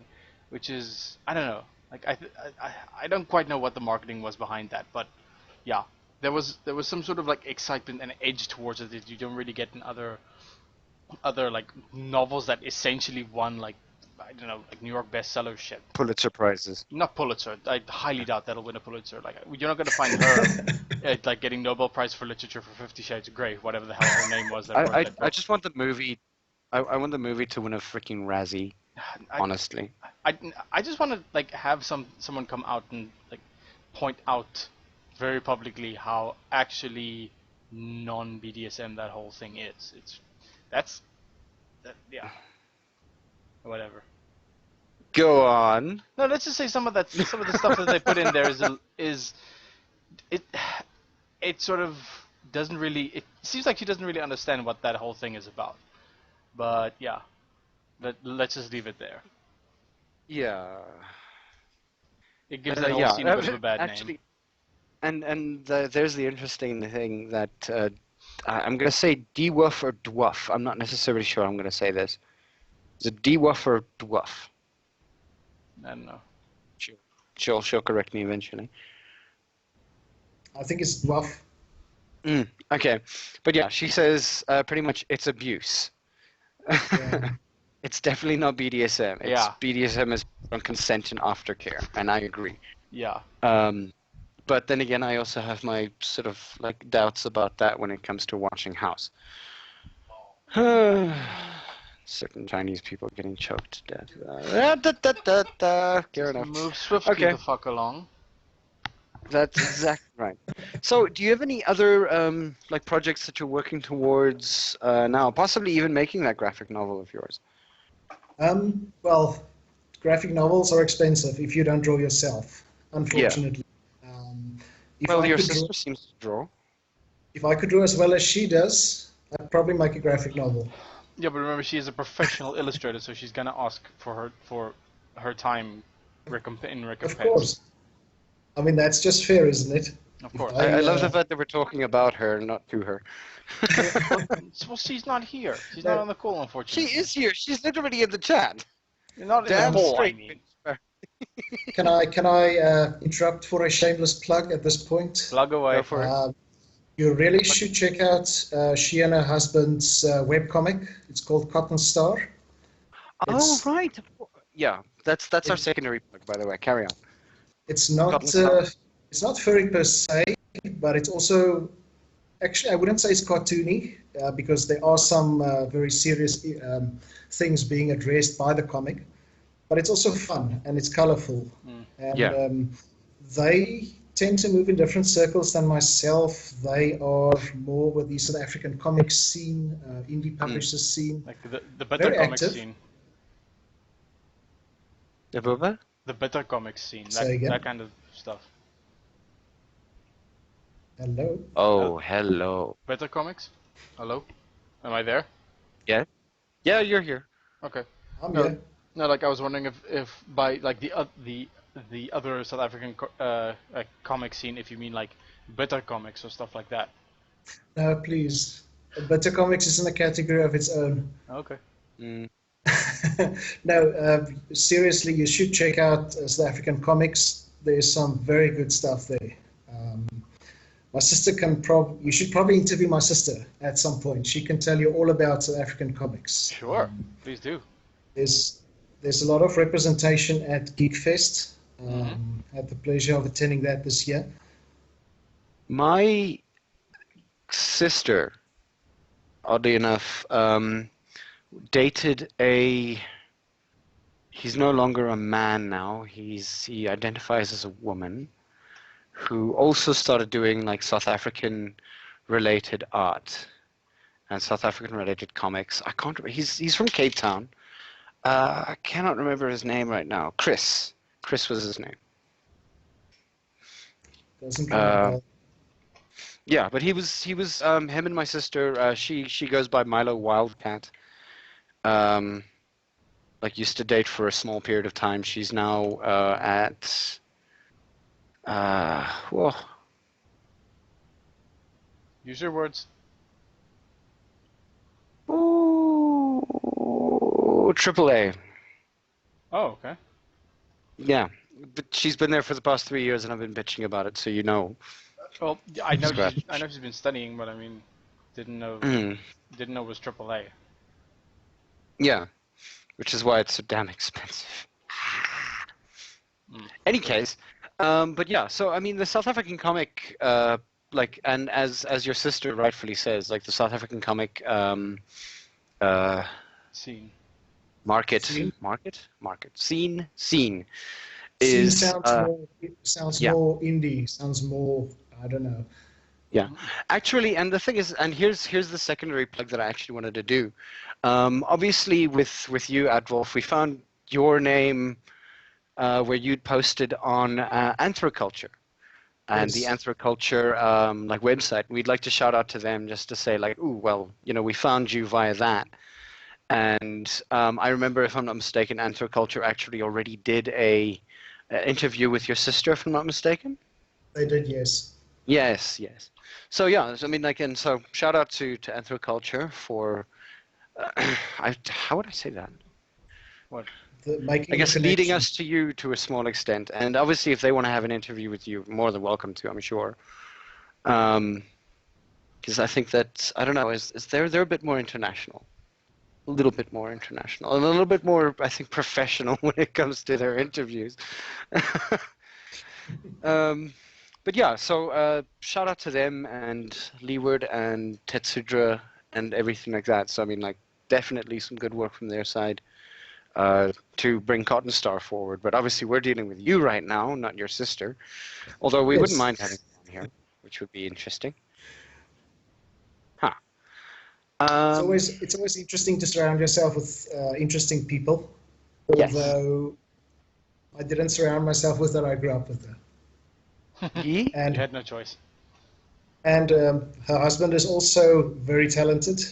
which is, I don't know, like, I don't quite know what the marketing was behind that, but yeah, there was some sort of, like, excitement and edge towards it that you don't really get in other like novels that essentially won, like, I don't know, like New York bestseller shit. Pulitzer Prizes. Not Pulitzer. I highly doubt that'll win a Pulitzer. Like, you're not going to find her like getting Nobel Prize for Literature for 50 Shades of Grey, whatever the hell her name was. That wrote that book. I just want the movie. I want the movie to win a freaking Razzie. Honestly. I just want to like have someone come out and like point out very publicly how actually non-BDSM that whole thing is. Yeah. Whatever. Go on. No, let's just say some of the stuff that they put in there it sort of doesn't really. It seems like she doesn't really understand what that whole thing is about. But yeah, let's just leave it there. Yeah. It gives that whole scene a bit of a bad actually, name. And there's the interesting thing that I'm going to say Erdwolf or Dwuff. I'm not necessarily sure I'm going to say this. Is it Erdwolf or Dwuff? I don't know. She'll correct me eventually. I think it's Dwuff. Okay. But yeah, she says pretty much it's abuse. Yeah. It's definitely not BDSM. BDSM is on consent and aftercare, and I agree. Yeah. But then again, I also have my sort of like doubts about that when it comes to watching House. Certain Chinese people getting choked to death. Fair enough. Move swiftly the fuck along. That's exactly right. So, do you have any other like projects that you're working towards now? Possibly even making that graphic novel of yours. Well, graphic novels are expensive if you don't draw yourself, unfortunately. Well, your sister seems to draw. If I could draw as well as she does, I'd probably make a graphic novel. Yeah, but remember, she is a professional illustrator, so she's gonna ask for her time in recompense. Of course. I mean, that's just fair, isn't it? Of course. I love the fact that we're talking about her, not to her. Well, she's not here. She's not on the call, unfortunately. She is here. She's literally in the chat. You're not Damn in the call, straight. I mean. Can I interrupt for a shameless plug at this point? Plug away. Go for it. You really should check out she and her husband's webcomic. It's called Cotton Star. Right. Yeah, that's our secondary plug, by the way. Carry on. It's not furry per se, but it's also actually I wouldn't say it's cartoony because there are some very serious things being addressed by the comic, but it's also fun and it's colorful. And they tend to move in different circles than myself. They are more with the South African comics scene, indie publishers scene. Like the better comics scene. The Bubba? The better comics scene. That kind of stuff. Hello? Oh, hello. Better comics? Hello? Am I there? Yeah? Yeah, you're here. Okay. I'm here. No, like I was wondering if by like the other South African comic scene, if you mean like better comics or stuff like that. No, please. Better comics is in a category of its own. Okay. No, seriously, you should check out South African comics. There's some very good stuff there. My sister you should probably interview my sister at some point. She can tell you all about South African comics. Sure, please do. There's a lot of representation at GeekFest. Had the pleasure of attending that this year. My sister, oddly enough, dated he's no longer a man now. He identifies as a woman who also started doing like South African related art and South African related comics. I can't remember. He's from Cape Town. I cannot remember his name right now. Chris was his name. Yeah, but he was him and my sister. She goes by Milo Wildcat. Like used to date for a small period of time. She's now at use your words. AAA. Oh, okay. Yeah, but she's been there for the past 3 years, and I've been bitching about it. So you know. Well, I know she's been studying, but I mean, didn't know it was AAA. Yeah, which is why it's so damn expensive. Any case, but yeah, so I mean, the South African comic, like, and as your sister rightfully says, like the South African comic Scene. scene Scene is sounds yeah. more indie, sounds more, I don't know. Yeah, actually, and the thing is, and here's the secondary plug that I actually wanted to do. Obviously, with you, Erdwolf, we found your name where you'd posted on Anthroculture, and the Yes. Anthroculture like website. We'd like to shout out to them just to say like, ooh, well, you know, we found you via that. And I remember, if I'm not mistaken, Anthroculture actually already did a interview with your sister, if I'm not mistaken. They did, yes. Yes, yes. So yeah, I mean, like, and so shout out to Anthroculture for, how would I say that? What? I guess leading us to you to a small extent, and obviously, if they want to have an interview with you, more than welcome to, I'm sure. Because I think that, I don't know, is they're a bit more international, a little bit more international, and a little bit more, I think, professional when it comes to their interviews. But yeah, so shout out to them and Leeward and Tetsudra and everything like that. So I mean, like, definitely some good work from their side to bring Cotton Star forward. But obviously, we're dealing with you right now, not your sister. Although we wouldn't mind having you on here, which would be interesting. Huh. It's always interesting to surround yourself with interesting people. Although I didn't surround myself with that, I grew up with them. And you had no choice. And her husband is also very talented.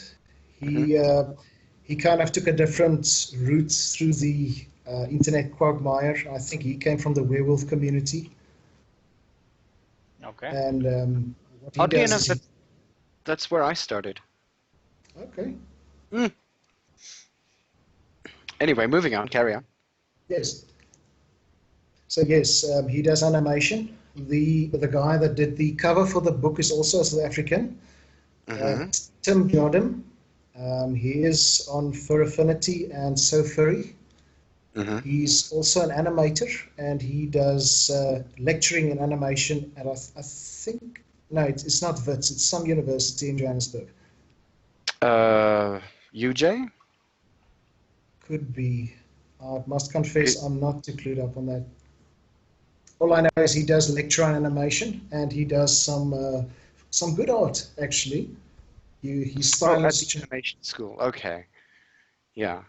He kind of took a different route through the internet quagmire. I think he came from the werewolf community. Okay. And what he oddly does enough, that's where I started. Okay. Anyway, moving on. Carry on. Yes. So yes, he does animation. The guy that did the cover for the book is also South African. Tim Jordan. He is on Fur Affinity and So Furry. He's also an animator, and he does lecturing in animation at, I think, no, it's not Wits, it's some university in Johannesburg. UJ? Could be. I must confess, I'm not too clued up on that. All I know is he does lecture on animation, and he does some good art, actually. His style at the animation school. Okay. Yeah.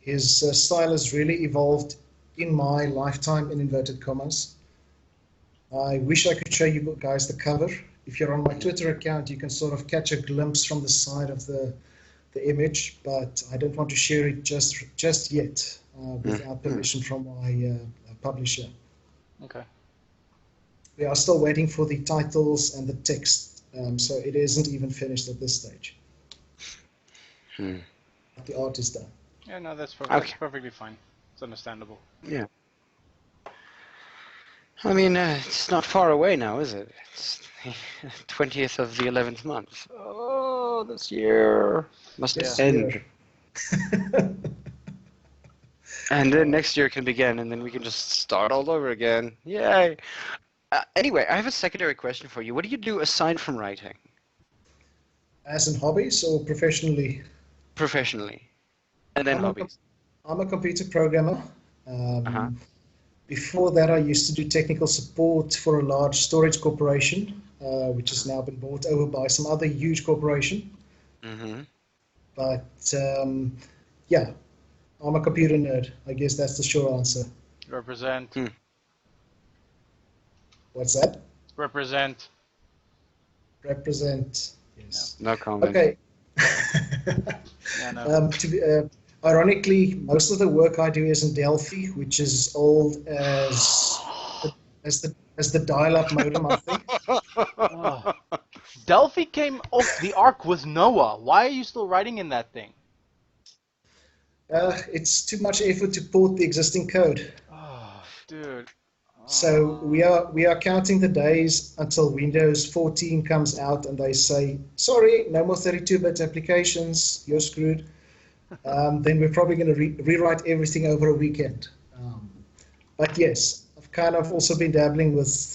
His style has really evolved in my lifetime, in inverted commas. I wish I could show you guys the cover. If you're on my Twitter account, you can sort of catch a glimpse from the side of the image, but I don't want to share it just yet without permission from my publisher. Okay. We are still waiting for the titles and the text, so it isn't even finished at this stage. The art is done. Yeah, no, that's perfectly fine. It's understandable. Yeah. I mean, it's not far away now, is it? It's 20th of the 11th month. Oh, this year must end. And then next year can begin, and then we can just start all over again. Yay! Anyway, I have a secondary question for you. What do you do aside from writing? As in hobbies or professionally? Professionally. And then hobbies. I'm a computer programmer. Before that, I used to do technical support for a large storage corporation, which has now been bought over by some other huge corporation. But yeah, I'm a computer nerd. I guess that's the short answer. Represent. What's that? Represent. Represent. Yes. No comment. Okay. Yeah, no. Ironically, most of the work I do is in Delphi, which is old as the dial-up modem, I think. Oh. Delphi came off the ark with Noah. Why are you still writing in that thing? It's too much effort to port the existing code. Oh, dude. So we are counting the days until Windows 14 comes out and they say, sorry, no more 32-bit applications, you're screwed. then we're probably going to rewrite everything over a weekend. But yes, I've kind of also been dabbling with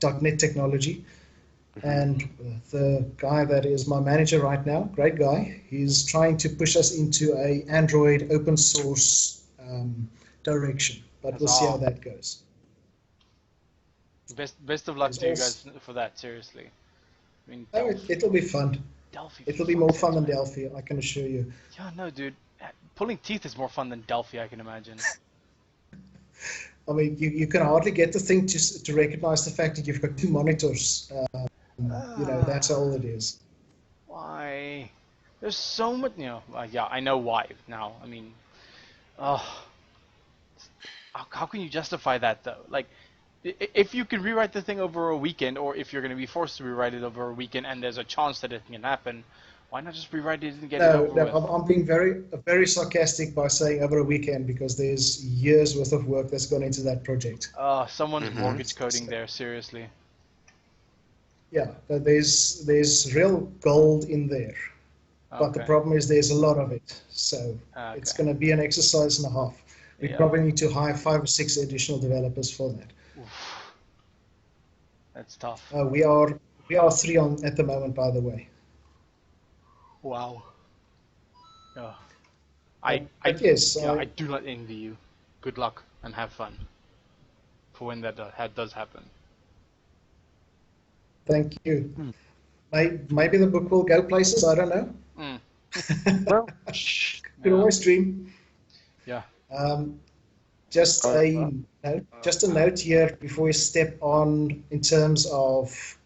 .NET technology. And the guy that is my manager right now, great guy, he's trying to push us into a Android open source direction. But we'll see how that goes. Best of luck to you guys for that, seriously. I mean, it'll be fun. Delphi. It'll be more fun than Delphi, I can assure you. Yeah, no, dude. Pulling teeth is more fun than Delphi, I can imagine. I mean, you can hardly get the thing to recognize the fact that you've got two monitors. That's all it is. Why? There's so much, yeah, I know why now. I mean, how can you justify that, though? Like, if you can rewrite the thing over a weekend, or if you're going to be forced to rewrite it over a weekend and there's a chance that it can happen, why not just rewrite it and get it over with? I'm being very sarcastic by saying over a weekend, because there's years worth of work that's gone into that project. Someone's mortgage coding there, seriously. Yeah, there's real gold in there. Okay. But the problem is there's a lot of it. So it's going to be an exercise and a half. We probably need to hire 5 or 6 additional developers for that. Oof. That's tough. We are 3 on at the moment, by the way. Wow. Yeah. I do not envy you. Good luck and have fun for when that does happen. Thank you. Maybe the book will go places. I don't know. Well, could always dream. Yeah. Just a note here before we step on in terms of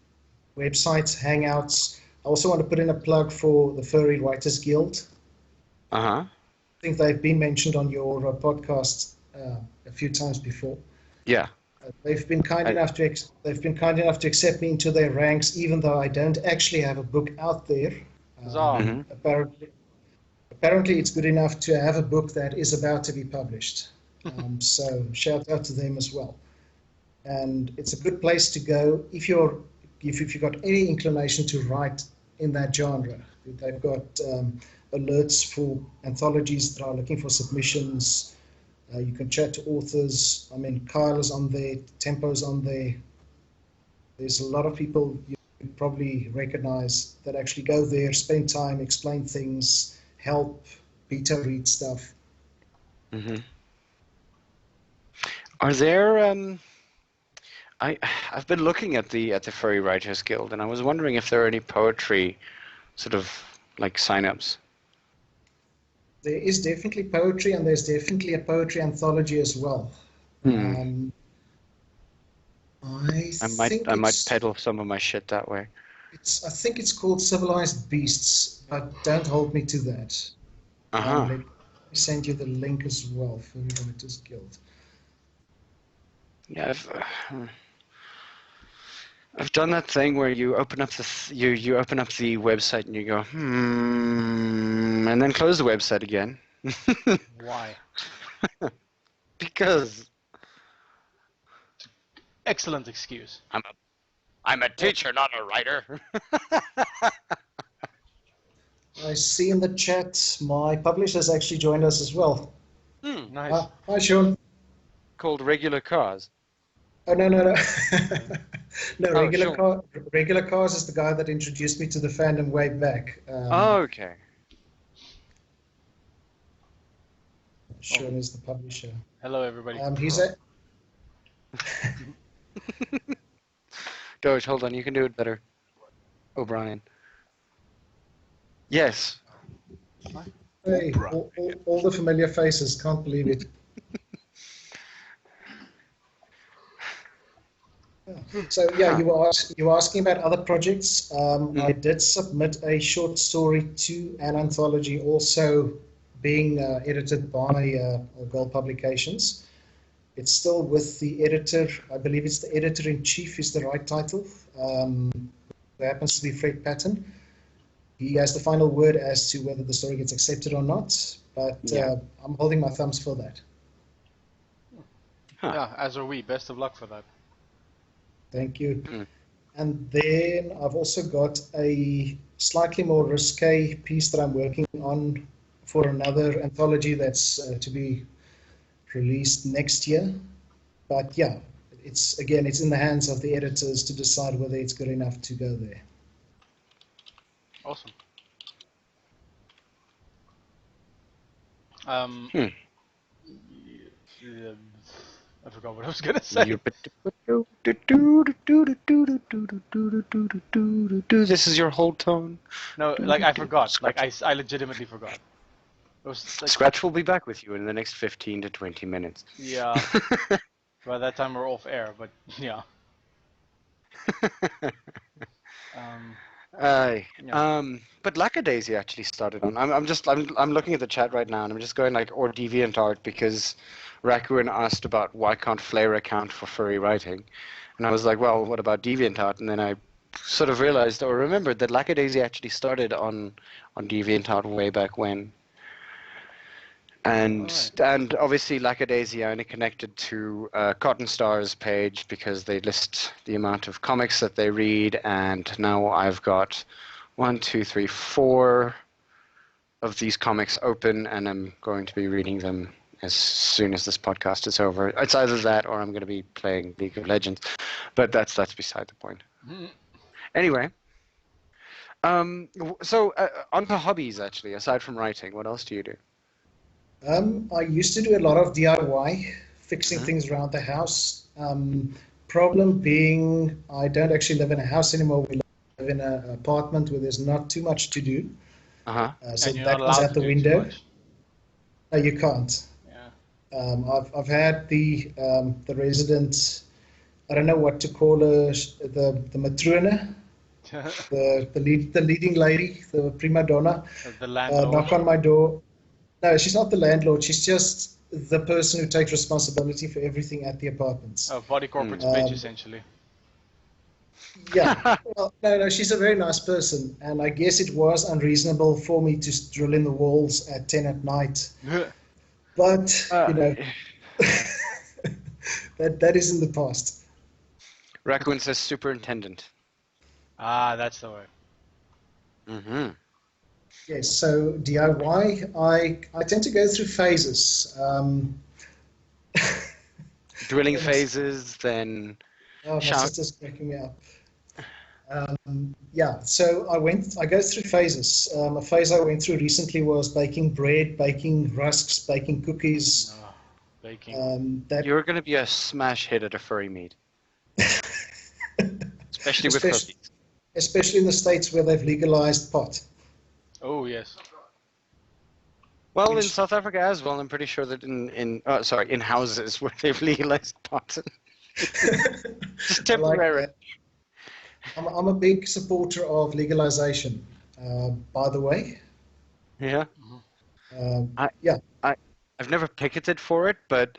websites, Hangouts. I also want to put in a plug for the Furry Writers Guild. I think they've been mentioned on your podcast a few times before. Yeah. They've been kind enough to accept me into their ranks, even though I don't actually have a book out there. Apparently, it's good enough to have a book that is about to be published. So shout out to them as well. And it's a good place to go if you've got any inclination to write in that genre. They've got alerts for anthologies that are looking for submissions. You can chat to authors. I mean, Kyle is on there, Tempo's on there. There's a lot of people you probably recognize that actually go there, spend time, explain things, help, beta read stuff. Are there? I've been looking at the Furry Writers Guild, and I was wondering if there are any poetry, sort of like sign-ups. There is definitely poetry, and there's definitely a poetry anthology as well. I might peddle some of my shit that way. I think it's called Civilized Beasts, but don't hold me to that. Let me send you the link as well, Furry Writers Guild. Yeah, I've done that thing where you open up you open up the website and you go and then close the website again. Why? Because excellent excuse. I'm a teacher, not a writer. I see in the chat my publisher's actually joined us as well. Nice. Hi, Sean. Called Regular Cars. Oh, no. No, Regular Cars is the guy that introduced me to the fandom way back. Okay. Sean is the publisher. Hello, everybody. He's Doge, hold on, you can do it better. O'Brien. Yes. Hey, all the familiar faces, can't believe it. So yeah, you were asking about other projects. I did submit a short story to an anthology, also being edited by Gold Publications. It's still with the editor. I believe it's the editor-in-chief is the right title. It happens to be Fred Patton. He has the final word as to whether the story gets accepted or not. But I'm holding my thumbs for that. Yeah, as are we. Best of luck for that. Thank you. And then I've also got a slightly more risque piece that I'm working on for another anthology that's to be released next year. But yeah, it's in the hands of the editors to decide whether it's good enough to go there. Awesome. I forgot what I was gonna say. This is your whole tone. No, like I forgot. Like I legitimately forgot. It was like, Scratch will be back with you in the next 15 to 20 minutes. yeah. By that time we're off air, but yeah. But Lackadaisy actually started on. I'm looking at the chat right now, and I'm just going like or DeviantArt because Raccoon asked about why can't Flair account for furry writing, and I was like, well, what about DeviantArt? And then I sort of realized or remembered that Lackadaisy actually started on DeviantArt way back when. And obviously Lackadaisy only connected to Cotton Star's page because they list the amount of comics that they read, and now I've got 1, 2, 3, 4 of these comics open, and I'm going to be reading them as soon as this podcast is over. It's either that or I'm going to be playing League of Legends, but that's beside the point. Anyway, so onto hobbies actually. Aside from writing, what else do you do? I used to do a lot of DIY, fixing things around the house. Problem being, I don't actually live in a house anymore. We live in an apartment where there's not too much to do. So that was out the window. No, you can't. Yeah. I've had the resident, I don't know what to call her, the matrona, the leading lady, the prima donna, the landlord. Knock on my door. No, she's not the landlord. She's just the person who takes responsibility for everything at the apartments. Oh, body corporate bitch, essentially. Yeah. Well, no, she's a very nice person, and I guess it was unreasonable for me to drill in the walls at 10 at night. But, you know, that is in the past. Raccoon says superintendent. Ah, that's the word. Mm-hmm. Yes, so DIY, I tend to go through phases. Drilling phases, then my sister's cracking me up. Yeah, so I go through phases. A phase I went through recently was baking bread, baking rusks, baking cookies. Baking. You're going to be a smash hit at a furry meet. Especially with cookies. Especially in the States where they've legalized pot. Oh, yes. Well, in South Africa as well, I'm pretty sure that in houses where they've legalized pot. Just temporary. I'm a big supporter of legalization, by the way. Yeah. Yeah. I've never picketed for it, but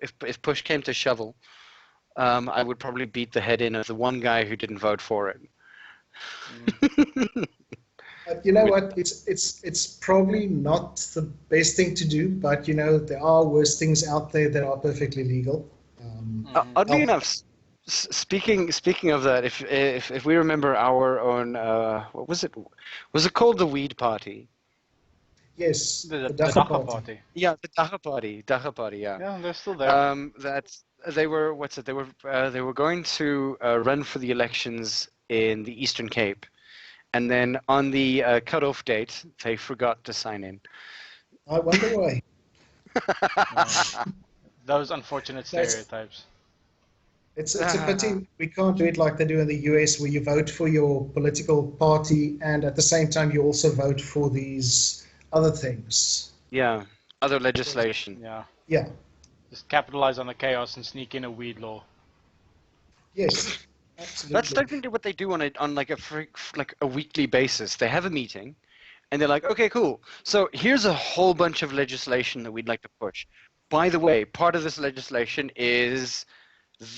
if push came to shovel, I would probably beat the head in of the one guy who didn't vote for it. You know what? It's probably not the best thing to do, but you know there are worse things out there that are perfectly legal. Oddly enough, speaking of that, if we remember our own, what was it? Was it called the Weed Party? Yes, the Dacha party. Yeah, the Dacha Party. Yeah. Yeah, they're still there. They were going to run for the elections in the Eastern Cape. And then on the cutoff date, they forgot to sign in. I wonder why. Those unfortunate stereotypes. It's a pity we can't do it like they do in the US, where you vote for your political party and at the same time you also vote for these other things. Yeah, other legislation. Yeah. Just capitalize on the chaos and sneak in a weed law. Yes. Absolutely. That's technically what they do on a weekly basis. They have a meeting, and they're like, "Okay, cool. So here's a whole bunch of legislation that we'd like to push. By the way, part of this legislation is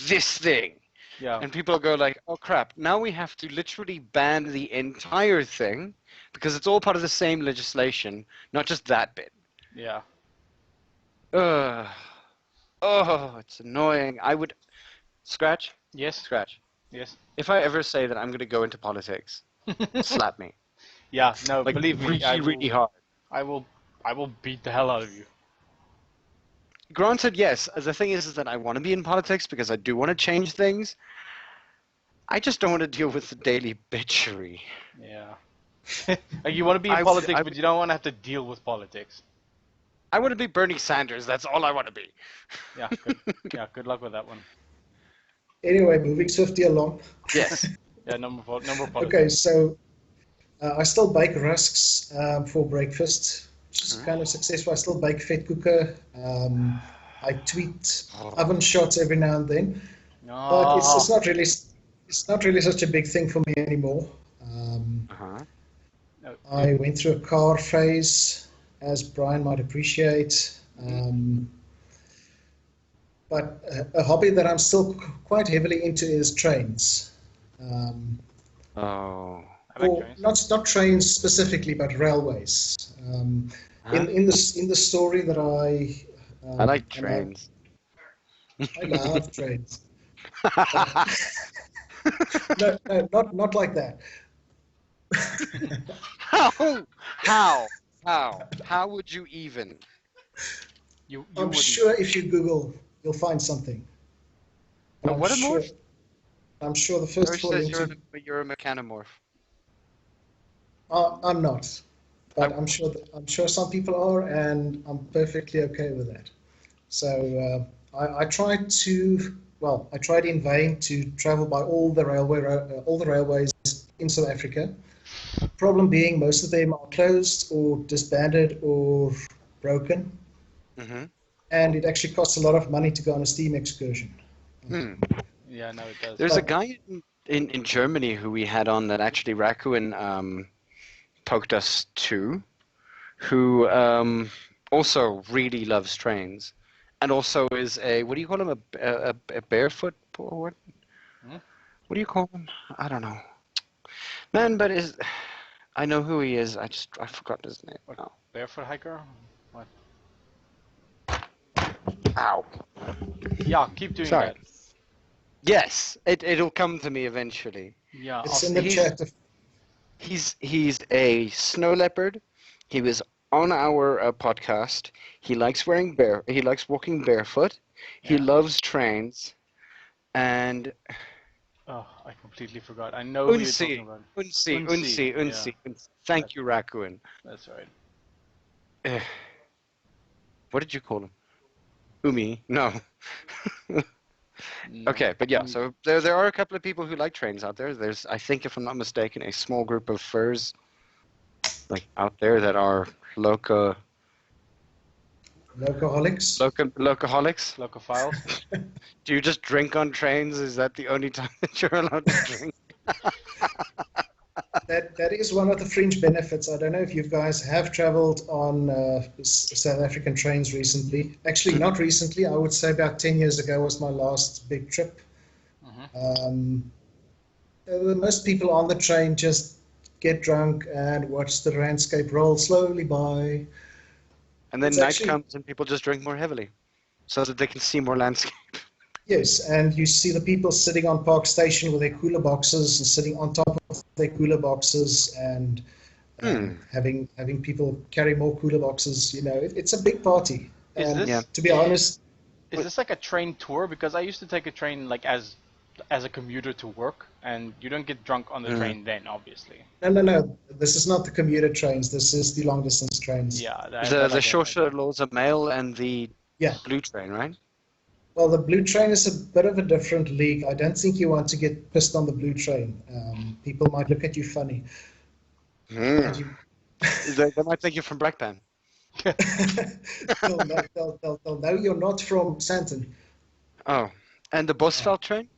this thing." Yeah. And people go like, "Oh crap! Now we have to literally ban the entire thing because it's all part of the same legislation, not just that bit." Yeah. Oh, it's annoying. I would Scratch. Yes. Scratch. Yes. If I ever say that I'm going to go into politics, slap me. Yeah, no, Like, believe me, really hard. I will beat the hell out of you. Granted, yes. The thing is that I want to be in politics because I do want to change things. I just don't want to deal with the daily bitchery. Yeah. Like you want to be in politics, but you don't want to have to deal with politics. I want to be Bernie Sanders. That's all I want to be. Yeah, good. Yeah, good luck with that one. Anyway, moving swiftly along. Yes. Yeah, number politics. Okay, so I still bake rusks for breakfast, which is kind of successful. I still bake vetkoeken. I tweet oven shots every now and then, but it's not really such a big thing for me anymore. I went through a car phase, as Brian might appreciate. But a hobby that I'm still quite heavily into is trains. I like trains. Not trains specifically, but railways. In the story that I like trains. I love trains. No, not like that. How would you even? I'm sure if you Google, you'll find something. What a morph? I'm sure the first one. You're a mechanomorph. I'm not, but I'm sure some people are, and I'm perfectly okay with that. So I tried in vain to travel by all the railways in South Africa. Problem being, most of them are closed or disbanded or broken, and it actually costs a lot of money to go on a steam excursion. Yeah, no, it does. There's a guy in Germany who we had on that actually Raccoon poked us to, who also really loves trains, and also is what do you call him, a barefoot or what? What do you call him? I don't know. Man, but I know who he is. I forgot his name. What, barefoot hiker? What? Ow. Yeah, keep doing that. Yes, it'll come to me eventually. Yeah, it's in the chat. He's a snow leopard. He was on our podcast. He likes walking barefoot. Yeah. He loves trains, and oh, I completely forgot. I know who you're talking about. Unsi. Thank you, Raccoon. That's right. What did you call him? Umi? No. Okay, but yeah, so there are a couple of people who like trains out there. There's, I think, if I'm not mistaken, a small group of furs out there that are locaholics. Locophiles. Do you just drink on trains? Is that the only time that you're allowed to drink? That is one of the fringe benefits. I don't know if you guys have traveled on South African trains recently. Actually, not recently. I would say about 10 years ago was my last big trip. Most people on the train just get drunk and watch the landscape roll slowly by. And then night comes and people just drink more heavily so that they can see more landscape. Yes, and you see the people sitting on Park Station with their cooler boxes and sitting on top of their cooler boxes and having people carry more cooler boxes. You know, it's a big party. To be honest, is this like a train tour? Because I used to take a train like as a commuter to work, and you don't get drunk on the train then, obviously. No. This is not the commuter trains. This is the long distance trains. Yeah, the Shorter Laws of Mail and the blue train, right? Well, the blue train is a bit of a different league. I don't think you want to get pissed on the blue train. People might look at you funny. They might think you're from Black Pan. They'll know you're not from Sandton. Oh, and the Bosveld train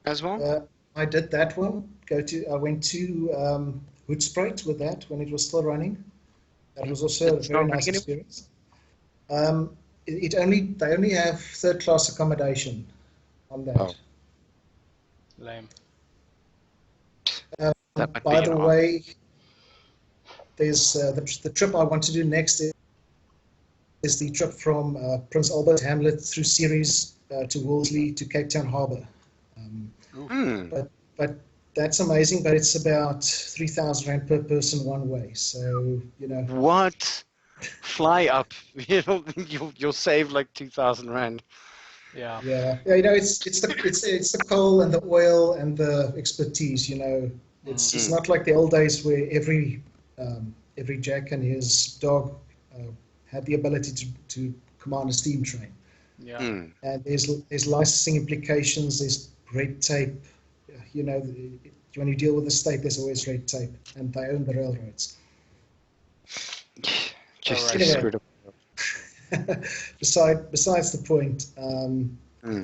as well? I did that one. I went to Hoedspruit with that when it was still running. That was also a very nice experience. They only have third class accommodation on that. Oh. Lame. By the way, there's the trip I want to do next is the trip from Prince Albert Hamlet through Ceres to Wolseley to Cape Town Harbour. But that's amazing, but it's about 3,000 rand per person one way. So, you know. What? Fly up. You'll save like 2,000 rand. Yeah. Yeah, you know, it's the coal and the oil and the expertise. You know, it's not like the old days where every Jack and his dog had the ability to command a steam train. Yeah. And there's licensing implications. There's red tape. You know, when you deal with the state, there's always red tape, and they own the railroads. Just Anyway. screwed up. Besides the point,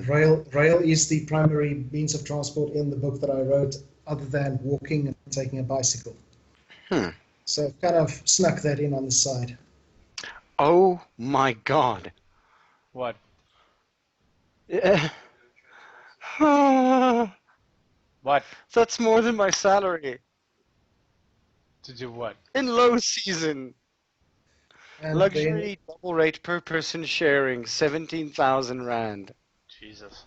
rail is the primary means of transport in the book that I wrote, other than walking and taking a bicycle. So I've kind of snuck that in on the side. Oh my God! What? What? That's more than my salary. To do what? In low season. And Luxury double rate per person sharing, 17,000 rand. Jesus.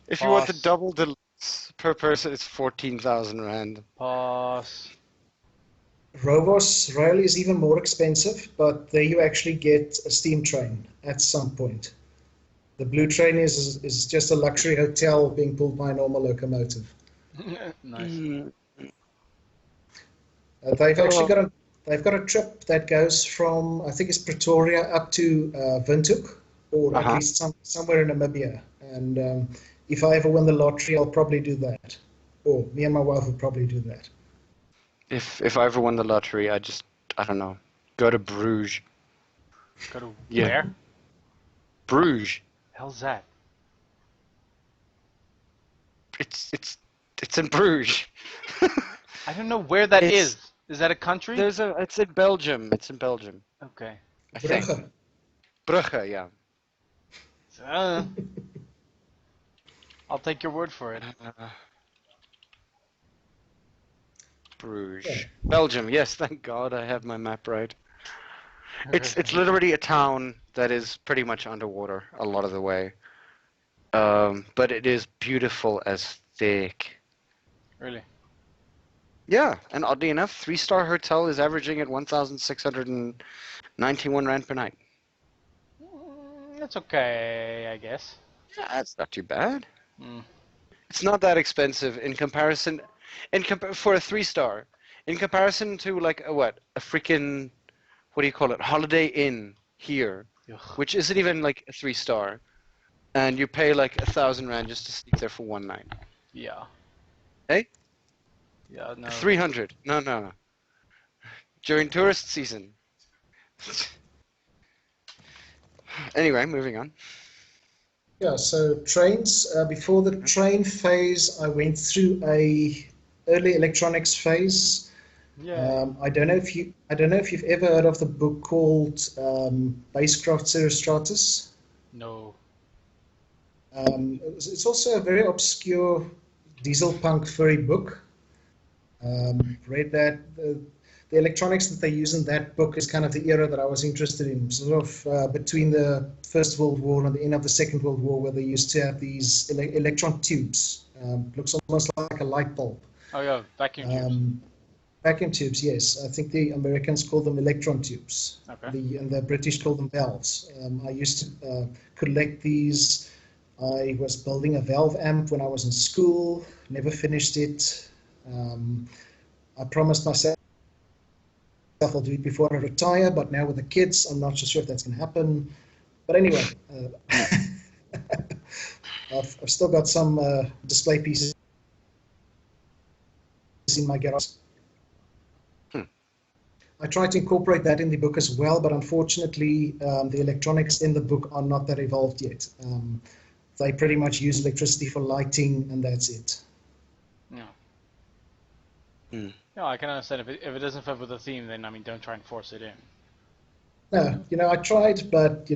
If you want the double deluxe per person, it's 14,000 rand. Pass. Rovos rail is even more expensive, but there you actually get a steam train at some point. The blue train is just a luxury hotel being pulled by a normal locomotive. Nice. They've actually got a trip that goes from, I think it's Pretoria up to Windhoek, or at least somewhere in Namibia. And if I ever win the lottery, I'll probably do that. Or me and my wife will probably do that. If I ever won the lottery, I don't know, go to Bruges. Go to where? Bruges. Hell's that? It's in Bruges. I don't know where that is. Is that a country? It's in Belgium. It's in Belgium. Okay. I think. Brugge, yeah. I'll take your word for it. Bruges. Belgium, yes, thank God I have my map right. It's literally a town that is pretty much underwater a lot of the way. But it is beautiful as thick. Really? Yeah, and oddly enough, 3-star hotel is averaging at 1,691 rand per night. That's okay, I guess. Yeah, that's not too bad. It's not that expensive in comparison, for a 3-star. In comparison to like a freaking, what do you call it, Holiday Inn here, which isn't even like a 3-star, and you pay like 1,000 rand just to sleep there for one night. Yeah. Hey? Yeah, no. 300. No. During tourist season. Anyway, moving on. Yeah, so trains. Before the train phase, I went through a early electronics phase. Yeah. I don't know if you've ever heard of the book called Spacecraft Stratus. No. It's also a very obscure diesel punk furry book. Read that. The electronics that they use in that book is kind of the era that I was interested in, sort of between the First World War and the end of the Second World War, where they used to have these electron tubes. Looks almost like a light bulb. Oh yeah, vacuum tubes. Vacuum tubes, yes. I think the Americans call them electron tubes. Okay. And the British call them valves. I used to collect these. I was building a valve amp when I was in school. Never finished it. I promised myself I'll do it before I retire, but now with the kids, I'm not so sure if that's going to happen. But anyway, I've still got some display pieces in my garage. I try to incorporate that in the book as well, but unfortunately, the electronics in the book are not that evolved yet. They pretty much use electricity for lighting, and that's it. Yeah. No, I can understand if it doesn't fit with the theme, then don't try and force it in. No, I tried, but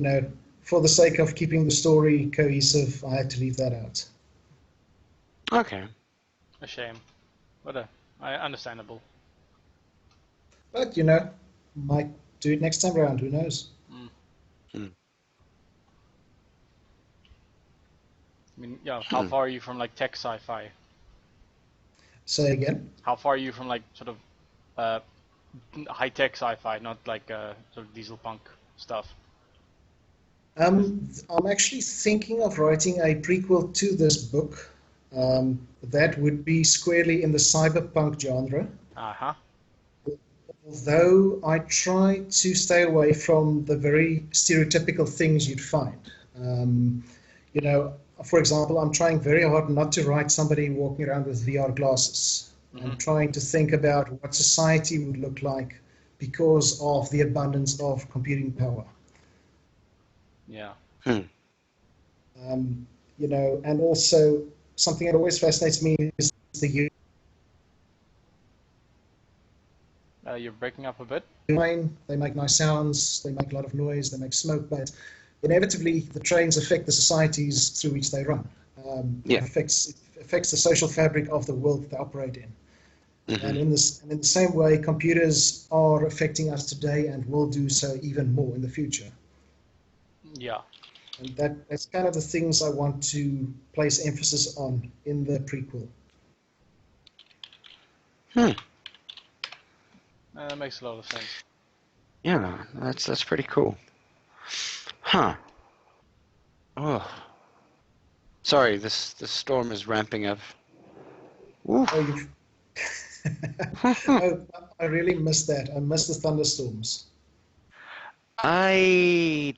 for the sake of keeping the story cohesive, I had to leave that out. Okay. A shame, but understandable. But might do it next time around. Who knows? I mean, yeah, how far are you from like tech sci-fi? Say again? How far are you from like sort of high-tech sci-fi, not like sort of diesel punk stuff? I'm actually thinking of writing a prequel to this book. That would be squarely in the cyberpunk genre. Uh-huh. Although I try to stay away from the very stereotypical things you'd find. You know, for example, I'm trying very hard not to write somebody walking around with VR glasses. I'm trying to think about what society would look like because of the abundance of computing power. Yeah. You know, and also something that always fascinates me is the You're breaking up a bit. train. They make nice sounds, they make a lot of noise, they make smoke, but inevitably the trains affect the societies through which they run. It affects the social fabric of the world they operate in. And in the same way, computers are affecting us today and will do so even more in the future. Yeah. And that's kind of the things I want to place emphasis on in the prequel. That makes a lot of sense. Yeah, that's pretty cool. Huh. Oh. Sorry, this storm is ramping up. Oof. Oh, I really miss that. I miss the thunderstorms. I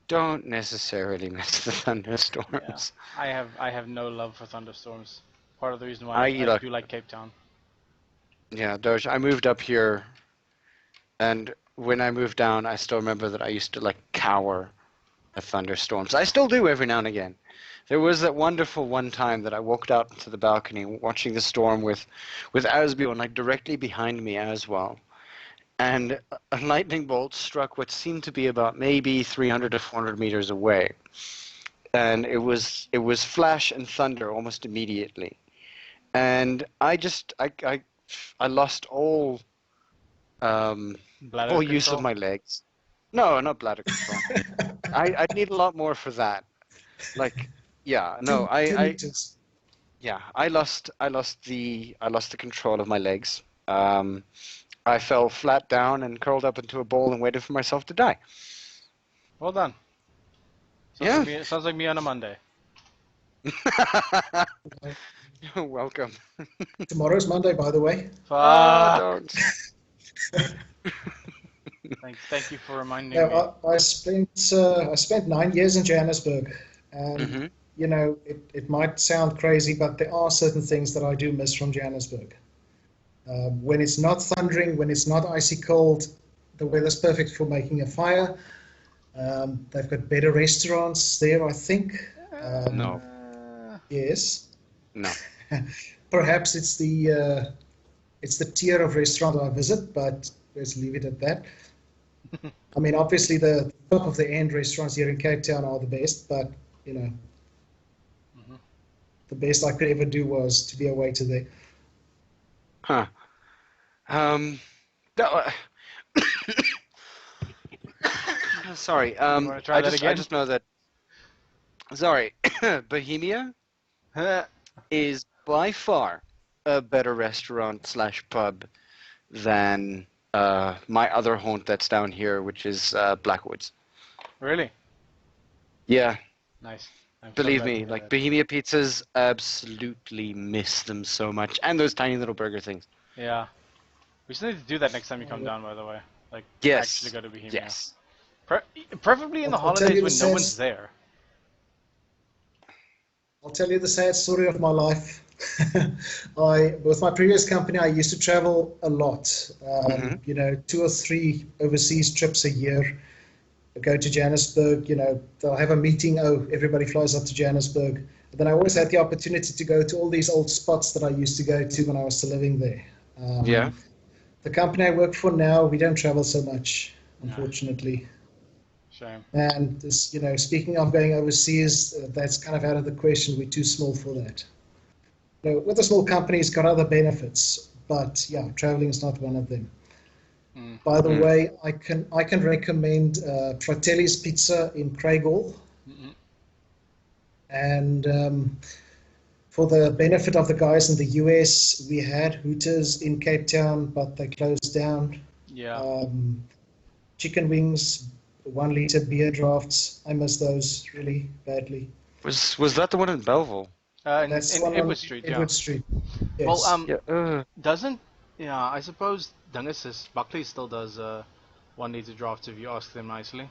don't necessarily miss the thunderstorms. Yeah. I have no love for thunderstorms. Part of the reason why I do like Cape Town. Yeah, Doge, I moved up here, and when I moved down, I still remember that I used to like cower at thunderstorms. I still do every now and again. There was that wonderful one time that I walked out to the balcony watching the storm with Asbjorn like directly behind me as well. And a lightning bolt struck what seemed to be about maybe 300 to 400 meters away. And it was flash and thunder almost immediately. And I lost all use of my legs. No, not bladder control. I'd need a lot more for that. Like, yeah, no, I lost the control of my legs. I fell flat down and curled up into a ball and waited for myself to die. Well done. Sounds like me on a Monday. You're welcome. Tomorrow's Monday, by the way. Don't. Thank you for reminding me. I spent 9 years in Johannesburg, and you know, it might sound crazy, but there are certain things that I do miss from Johannesburg. When it's not thundering, when it's not icy cold, the weather's perfect for making a fire. They've got better restaurants there, I think. No. Yes. No. Perhaps it's the tier of restaurant I visit, but let's leave it at that. I mean, obviously the top of the end restaurants here in Cape Town are the best, but you know, the best I could ever do was to be a waiter there. Huh. Sorry. I just know that. Sorry, Bohemia is by far a better restaurant / pub than my other haunt that's down here, which is Blackwoods. Really? Yeah. Nice. Believe me, like Bohemia pizzas, absolutely miss them so much, and those tiny little burger things. Yeah. We still need to do that next time you come down, by the way. Like, actually go to Bohemia. Yes. Preferably in the holidays when no one's there. I'll tell you the sad story of my life. With my previous company, I used to travel a lot. You know, 2 or 3 overseas trips a year. I go to Johannesburg, you know, they'll have a meeting. Oh, everybody flies up to Johannesburg. But then I always had the opportunity to go to all these old spots that I used to go to when I was still living there. The company I work for now, we don't travel so much, unfortunately. Shame. And this, you know, speaking of going overseas, that's kind of out of the question. We're too small for that. You know, with a small company, it's got other benefits, but yeah, traveling is not one of them. By the way, I can recommend Fratelli's Pizza in Craighall. And for the benefit of the guys in the US, we had Hooters in Cape Town, but they closed down. Yeah. Chicken wings, 1 liter beer drafts. I miss those really badly. Was that the one in Belleville? That's In the one Edward on Street, Edward yeah. Street. Yes. Well, Yeah. I suppose Dungus Buckley still does 1 liter drafts if you ask them nicely.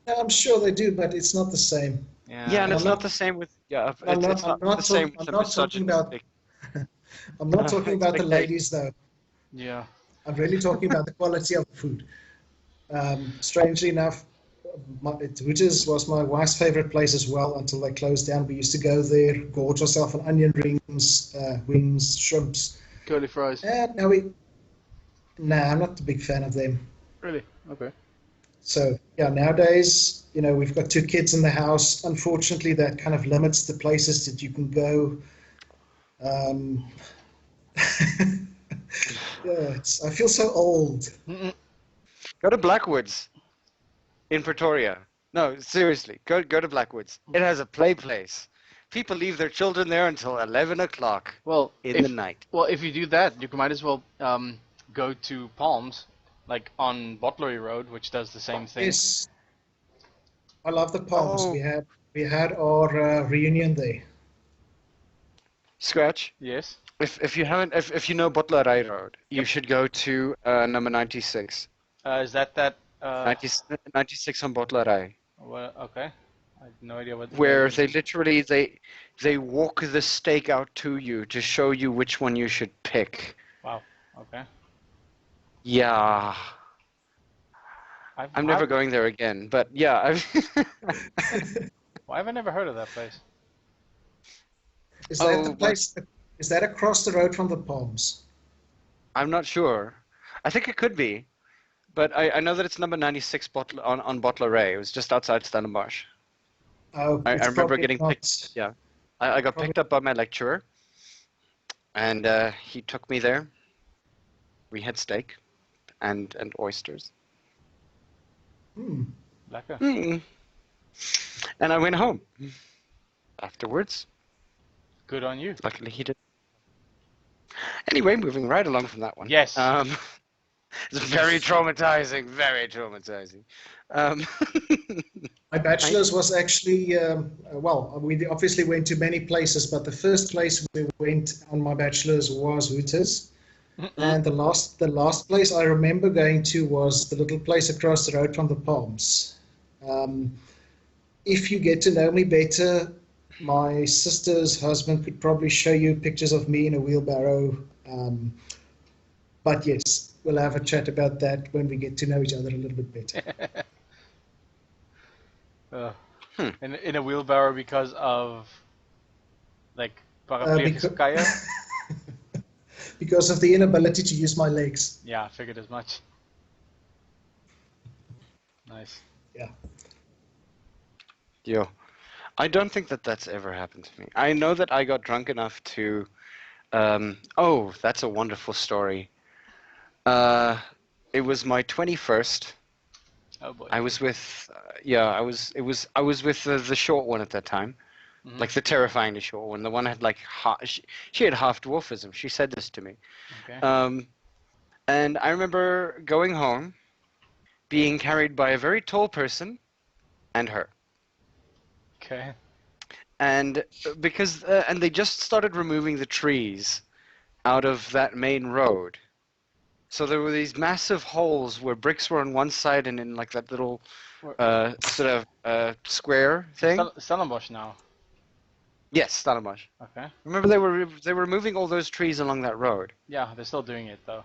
I'm sure they do, but it's not the same. Yeah, and it's not the same with it's not the same with the misogynistic. I'm not talking about the ladies though. Yeah. I'm really talking about the quality of the food. Strangely enough, Hooters was my wife's favorite place as well until they closed down. We used to go there, gorge ourselves on onion rings, wings, shrimps. Curly fries. And now I'm not a big fan of them. Really? Okay. So yeah, nowadays, we've got 2 kids in the house. Unfortunately, that kind of limits the places that you can go. Yeah, I feel so old. Go to Blackwoods in Pretoria. No, seriously, go to Blackwoods. It has a play place. People leave their children there until 11 o'clock in the night. Well, if you do that, you might as well go to Palms, like on Bottlery Road, which does the same thing. Yes, I love the Palms. Oh. We had our reunion there. Scratch. Yes. If you haven't, if you know Bottlery Road, you should go to number 96. Is that 96 on Bottlery. Well, okay. I have no idea what. Where they literally they walk the stake out to you to show you which one you should pick. Wow. Okay. Yeah. I'm never going there again, but yeah. Why have I never heard of that place? Is that the place? Is that across the road from the Palms? I'm not sure. I think it could be, but I know that it's number 96 on Bottleray. It was just outside Stellenbosch. Oh, I remember getting not. picked. Yeah, I got picked up by my lecturer, and he took me there. We had steak, and oysters. Lekker. And I went home afterwards. Good on you. Luckily he did. Anyway, moving right along from that one. Yes. It's very traumatizing. Very traumatizing. My bachelor's was actually, we obviously went to many places, but the first place we went on my bachelor's was Hooters. And the last place I remember going to was the little place across the road from the Palms. If you get to know me better, my sister's husband could probably show you pictures of me in a wheelbarrow. But yes, we'll have a chat about that when we get to know each other a little bit better. In a wheelbarrow because of, like, paraplegiskaya? Because of the inability to use my legs. Yeah, I figured as much. Nice. Yeah. Yo, I don't think that's ever happened to me. I know that I got drunk enough to. Oh, that's a wonderful story. It was my 21st. Oh boy. I was with. I was with the short one at that time. Like the terrifyingly short one. The one had like she had half dwarfism. She said this to me. Okay. And I remember going home, being carried by a very tall person, and her. Okay. And because and they just started removing the trees out of that main road. So there were these massive holes where bricks were on one side and in like that little sort of square thing. Stellenbosch now. Yes, Stellenbosch. Okay. Remember they were removing all those trees along that road. Yeah, they're still doing it though.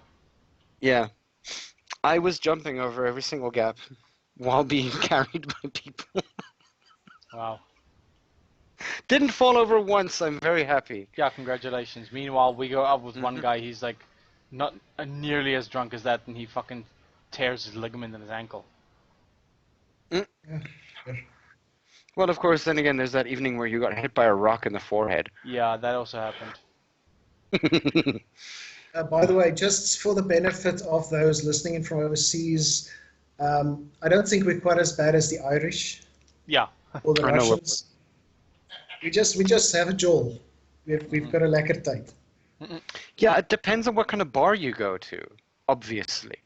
Yeah. I was jumping over every single gap while being carried by people. Wow. Didn't fall over once. I'm very happy. Yeah, congratulations. Meanwhile, we go up with one guy. He's like not nearly as drunk as that, and he fucking tears his ligament in his ankle. Well, of course, then again, there's that evening where you got hit by a rock in the forehead. Yeah, that also happened. By the way, just for the benefit of those listening in from overseas, I don't think we're quite as bad as the Irish. Yeah. Or the Russians. We just have a Joel. We've got a lekker tyd. Yeah, it depends on what kind of bar you go to, obviously.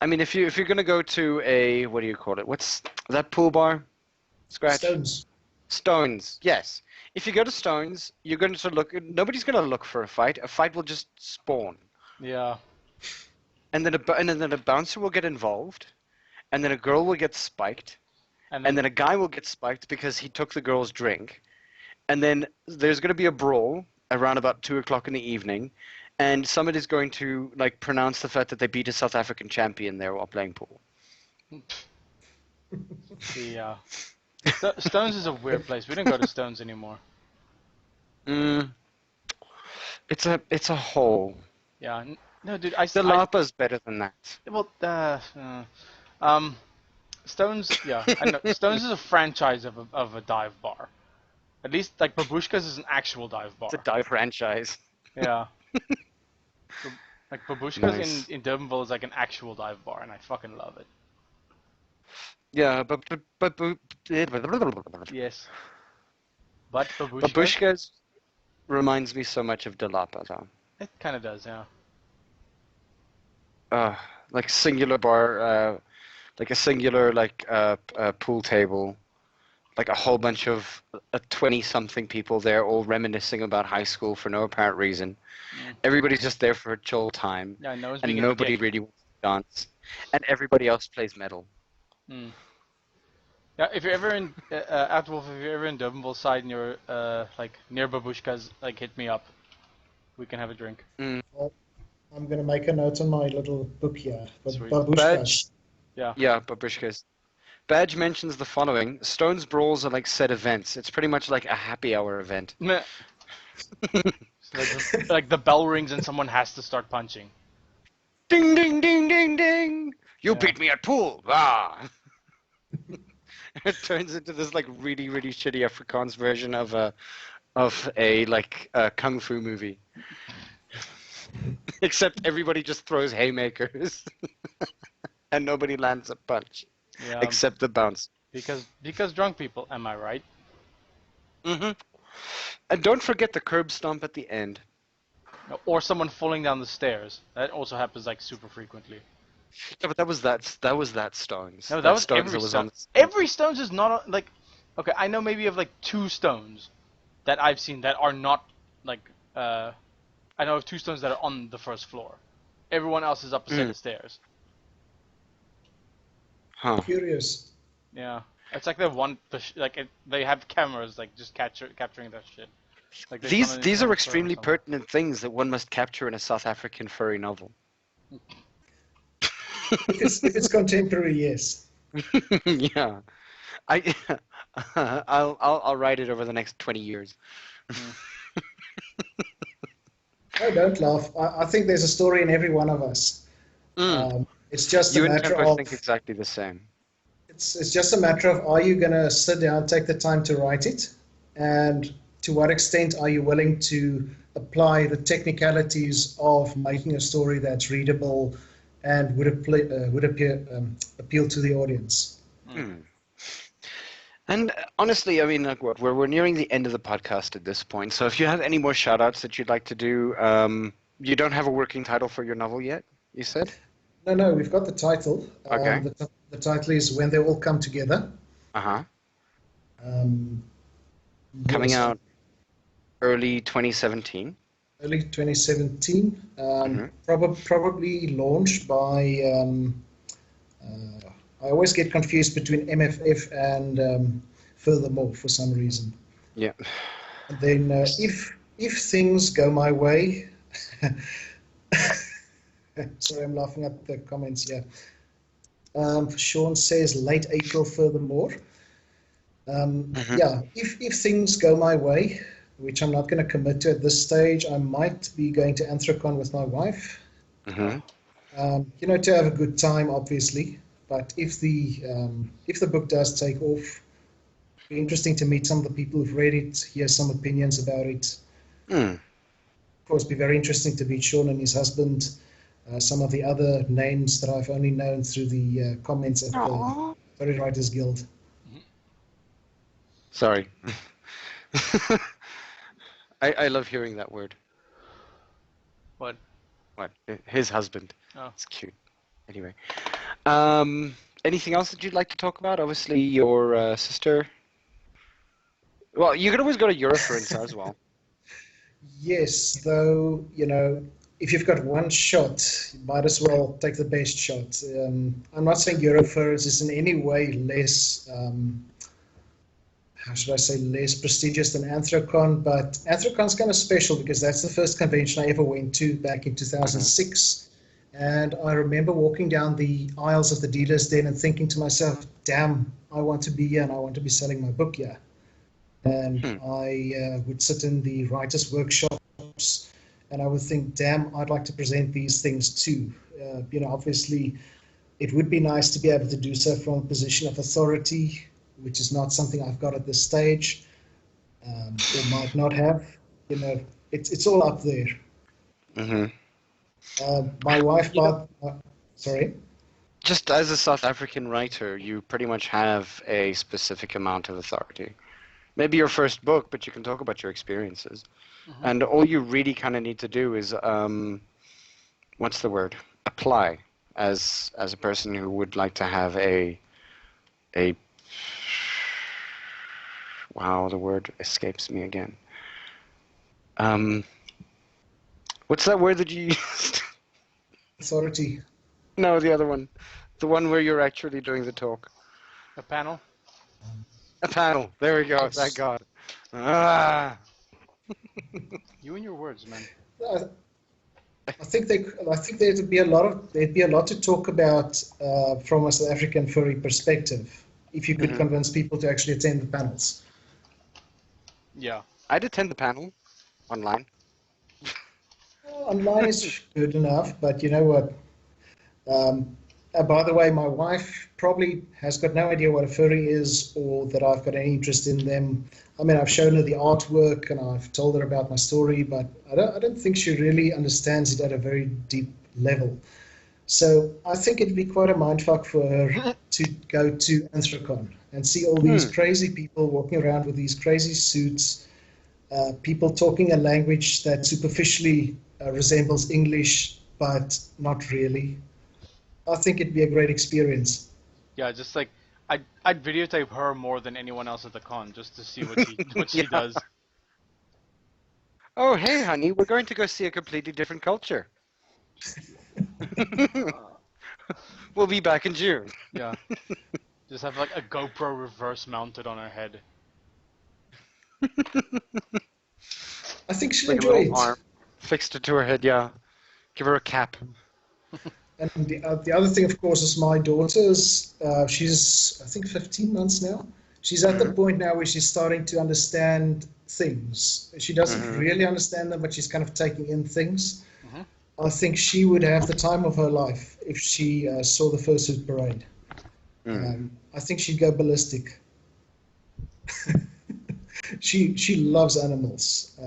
I mean, if you're going to go to a, what do you call it? What's that pool bar? Scratch? Stones. Stones, yes. If you go to Stones, you're going to look, nobody's going to look for a fight. A fight will just spawn. Yeah. And then a bouncer will get involved, and then a girl will get spiked, and then a guy will get spiked because he took the girl's drink, and then there's going to be a brawl around about 2 o'clock in the evening, and somebody's going to like pronounce the fact that they beat a South African champion there while playing pool. Yeah. Stones is a weird place. We don't go to Stones anymore. It's a hole. Yeah. No, dude. The Lapa's better than that. Well, Stones. Yeah, I know. Stones is a franchise of a dive bar. At least like Babushka's is an actual dive bar. It's a dive franchise. Yeah. Like Babushka's in Durbanville is like an actual dive bar, and I fucking love it. Yeah, but yes. But Babushka's reminds me so much of De Lapa, though. It kind of does, yeah. Like singular bar, like a singular pool table, like a whole bunch of 20-something people there, all reminiscing about high school for no apparent reason. Everybody's just there for a chill time, yeah, and nobody really wants to dance, and everybody else plays metal. Yeah, if you're ever in Erdwolf, if you're ever in Durbanville side and you're like near Babushka's, like hit me up. We can have a drink. Well, I'm gonna make a note on my little book here. Babushka's. Yeah. Yeah, Babushka's. Badge mentions the following: Stones brawls are like set events. It's pretty much like a happy hour event. like the bell rings and someone has to start punching. Ding ding ding ding ding! You beat me at pool. Ah. It turns into this like really really shitty Afrikaans version of a kung fu movie. Except everybody just throws haymakers, and nobody lands a punch. Yeah. Except the bounce. Because drunk people, am I right? And don't forget the curb stomp at the end. Or someone falling down the stairs. That also happens like super frequently. Yeah, but that was that Stones. No, that was Stones every that was Stones. on. Every Stones is not like. Okay, I know maybe of like 2 Stones that I've seen that are not like. I know of 2 Stones that are on the first floor. Everyone else is up a set of stairs. Huh. Curious. Yeah, it's like they have cameras like just capturing that shit. Like these are extremely pertinent things that one must capture in a South African furry novel. If it's contemporary, yes. Yeah, I'll write it over the next 20 years. Oh, don't laugh. I think there's a story in every one of us. It's just a matter of. think exactly the same. It's just a matter of, are you going to sit down, take the time to write it, and to what extent are you willing to apply the technicalities of making a story that's readable and would appeal to the audience. And honestly, I mean, like, we're nearing the end of the podcast at this point. So if you have any more shout-outs that you'd like to do, you don't have a working title for your novel yet, you said? No, we've got the title. Okay. The title is When They All Come Together. Coming out early 2017. Early 2017. Probably launched by... I always get confused between MFF and Furthermore for some reason. Yeah. And then if things go my way... Sorry, I'm laughing at the comments here. Sean says late April Furthermore. Yeah, if things go my way, which I'm not going to commit to at this stage, I might be going to Anthrocon with my wife. To have a good time, obviously. But if the book does take off, it'd be interesting to meet some of the people who've read it, hear some opinions about it. Of course, it'd be very interesting to meet Sean and his husband. Some of the other names that I've only known through the comments at the Furry Writers Guild. Sorry. I love hearing that word. What? What? His husband. Oh. It's cute. Anyway. Anything else that you'd like to talk about? Obviously, your sister. Well, you could always go to Eurofluencer as well. Yes, though, if you've got one shot, you might as well take the best shot. I'm not saying Eurofluencer is in any way less, how should I say, less prestigious than Anthrocon, but Anthrocon's kind of special because that's the first convention I ever went to back in 2006. And I remember walking down the aisles of the dealers den and thinking to myself, damn, I want to be here and I want to be selling my book here. And I would sit in the writers' workshops and I would think, damn, I'd like to present these things too. Obviously, it would be nice to be able to do so from a position of authority, which is not something I've got at this stage, or might not have. It's all up there. Mm-hmm. My wife bought... sorry? Just as a South African writer, you pretty much have a specific amount of authority. Maybe your first book, but you can talk about your experiences. Mm-hmm. And all you really kind of need to do is, what's the word? Apply as a person who would like to have a wow, the word escapes me again. What's that word that you used? Authority. No, the other one. The one where you're actually doing the talk. A panel? A panel. There we go. Yes. Thank God. Ah. You and your words, man. I think there'd be a lot to talk about from a South African furry perspective, if you could convince people to actually attend the panels. Yeah. I'd attend the panel online. Online is good enough, but you know what? By the way, my wife probably has got no idea what a furry is or that I've got any interest in them. I mean, I've shown her the artwork and I've told her about my story, but I don't think she really understands it at a very deep level. So I think it'd be quite a mindfuck for her to go to Anthrocon and see all these crazy people walking around with these crazy suits, people talking a language that superficially resembles English, but not really. I think it'd be a great experience. Yeah, just like I'd videotape her more than anyone else at the con just to see what she does. Oh, hey, honey, we're going to go see a completely different culture. We'll be back in June. Yeah. Just have like a GoPro reverse mounted on her head. I think she'll like enjoy a little arm fixed it to her head, yeah. Give her a cap. And the other thing, of course, is my daughter's, she's, I think, 15 months now. She's at the point now where she's starting to understand things. She doesn't really understand them, but she's kind of taking in things. I think she would have the time of her life if she saw the fursuit parade. I think she'd go ballistic. She loves animals,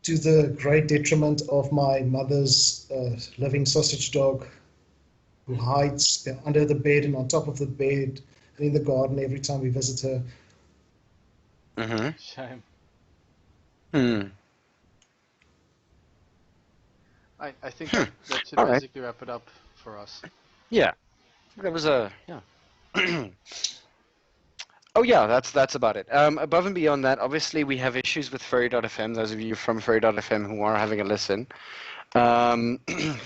to the great detriment of my mother's living sausage dog, who hides under the bed and on top of the bed and in the garden every time we visit her. Shame. I think that should basically wrap it up for us. Yeah. That was Oh yeah, that's about it. Above and beyond that, obviously we have issues with Furry.fm. Those of you from Furry.fm who are having a listen,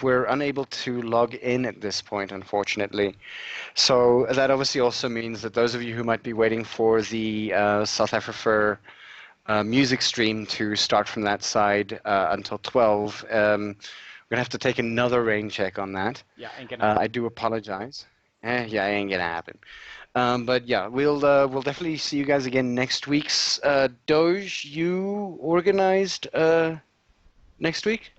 we're unable to log in at this point, unfortunately. So that obviously also means that those of you who might be waiting for the south-afrifur music stream to start from that side until 12, we're gonna have to take another rain check on that. Yeah, ain't gonna happen. I do apologize. Yeah, ain't gonna happen. But yeah, we'll definitely see you guys again next week's Doge. You organized next week?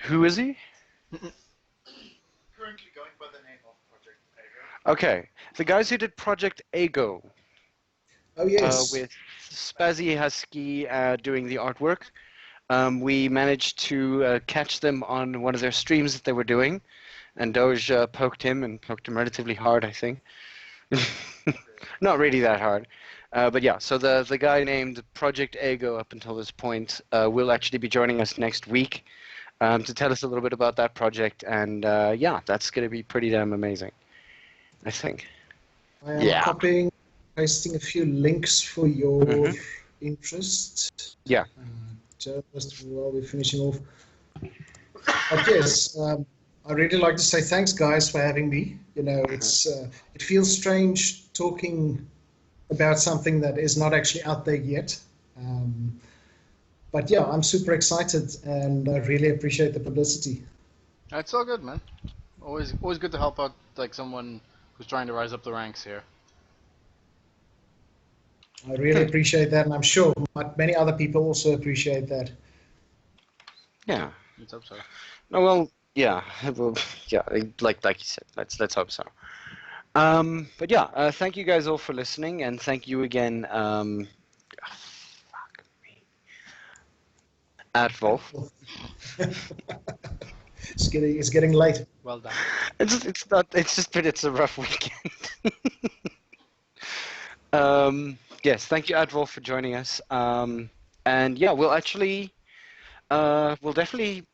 Who is he? Currently going by the name of Project Ego. Okay, the guys who did Project Ego. Oh yes. With Spazzy Husky doing the artwork. We managed to catch them on one of their streams that they were doing. And Doge poked him relatively hard, I think. not really that hard. But yeah, so the guy named Project Ego up until this point will actually be joining us next week to tell us a little bit about that project, and yeah, that's going to be pretty damn amazing, I think. I am copying, pasting a few links for your interest. Yeah. Just while we're finishing off. But yes, I really like to say thanks, guys, for having me. You know, it feels strange talking about something that is not actually out there yet. But yeah, I'm super excited, and I really appreciate the publicity. It's all good, man. Always good to help out like someone who's trying to rise up the ranks here. I really appreciate that, and I'm sure many other people also appreciate that. Yeah. Let's hope so. No, well, yeah, well, yeah, like you said, let's hope so. But yeah, thank you guys all for listening, and thank you again, fuck me, Erdwolf. It's getting late. Well done. It's a rough weekend. Yes, thank you, Erdwolf, for joining us. And yeah, we'll definitely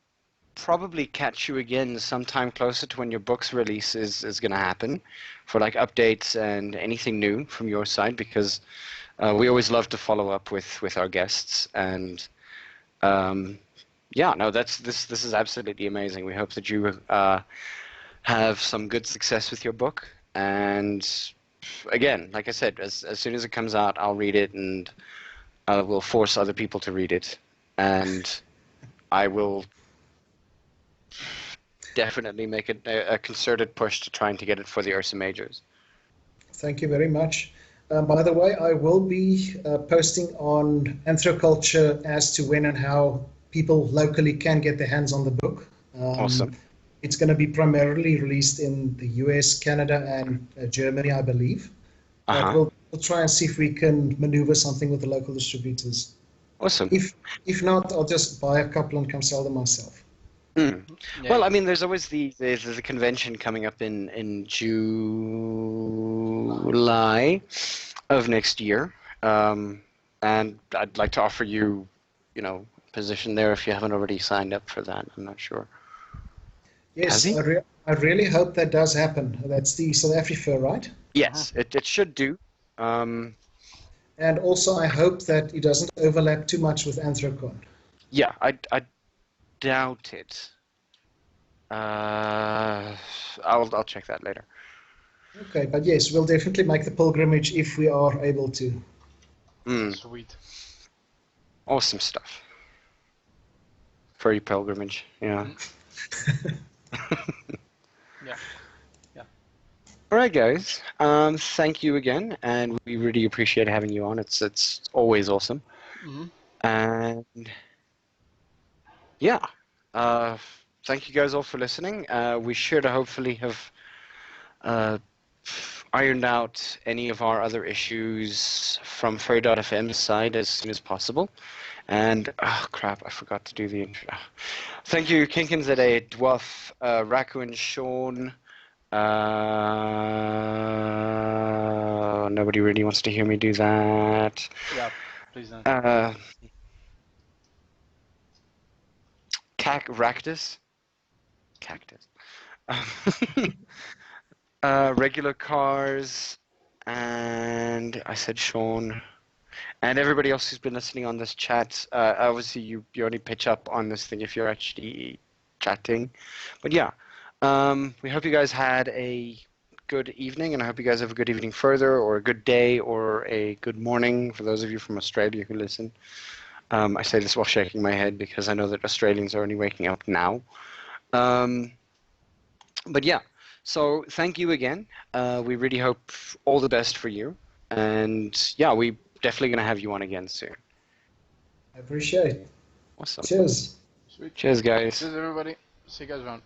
probably catch you again sometime closer to when your book's release is going to happen for like updates and anything new from your side, because we always love to follow up with our guests. And yeah, no, this is absolutely amazing. We hope that you have some good success with your book. And again, like I said, as soon as it comes out, I'll read it, and I will force other people to read it, and I will definitely make a concerted push to trying to get it for the Ursa Majors. Thank you very much. By the way, I will be posting on Anthroculture as to when and how people locally can get their hands on the book. Awesome. It's going to be primarily released in the US, Canada, and Germany, I believe. But we'll try and see if we can maneuver something with the local distributors. Awesome. If not, I'll just buy a couple and come sell them myself. Yeah. Well, I mean, there's always the convention coming up in July of next year, and I'd like to offer you, a position there if you haven't already signed up for that. I'm not sure. Yes, I really hope that does happen. That's the south-afrifur, right? Yes, it should do. And also, I hope that it doesn't overlap too much with Anthrocon. Yeah, I doubt it. I'll check that later. Okay, but yes, we'll definitely make the pilgrimage if we are able to. Sweet. Awesome stuff. Furry pilgrimage, yeah. Yeah. All right, guys. Thank you again, and we really appreciate having you on. It's always awesome. And yeah, thank you guys all for listening. We should hopefully have ironed out any of our other issues from Furry.fm's side as soon as possible. And, oh crap, I forgot to do the intro. Thank you, Kinkins at Erdwolf, Raku and Sean. Nobody really wants to hear me do that. Yeah, please don't. Cactus. Regular cars, and I said Sean. And everybody else who's been listening on this chat, obviously you only pitch up on this thing if you're actually chatting. But yeah, we hope you guys had a good evening, and I hope you guys have a good evening further, or a good day, or a good morning for those of you from Australia who listen. I say this while shaking my head because I know that Australians are only waking up now. But yeah, so thank you again. We really hope all the best for you. And yeah, we definitely going to have you on again soon. I appreciate it. Awesome. Cheers. Sweet. Cheers, guys. Cheers, everybody. See you guys around.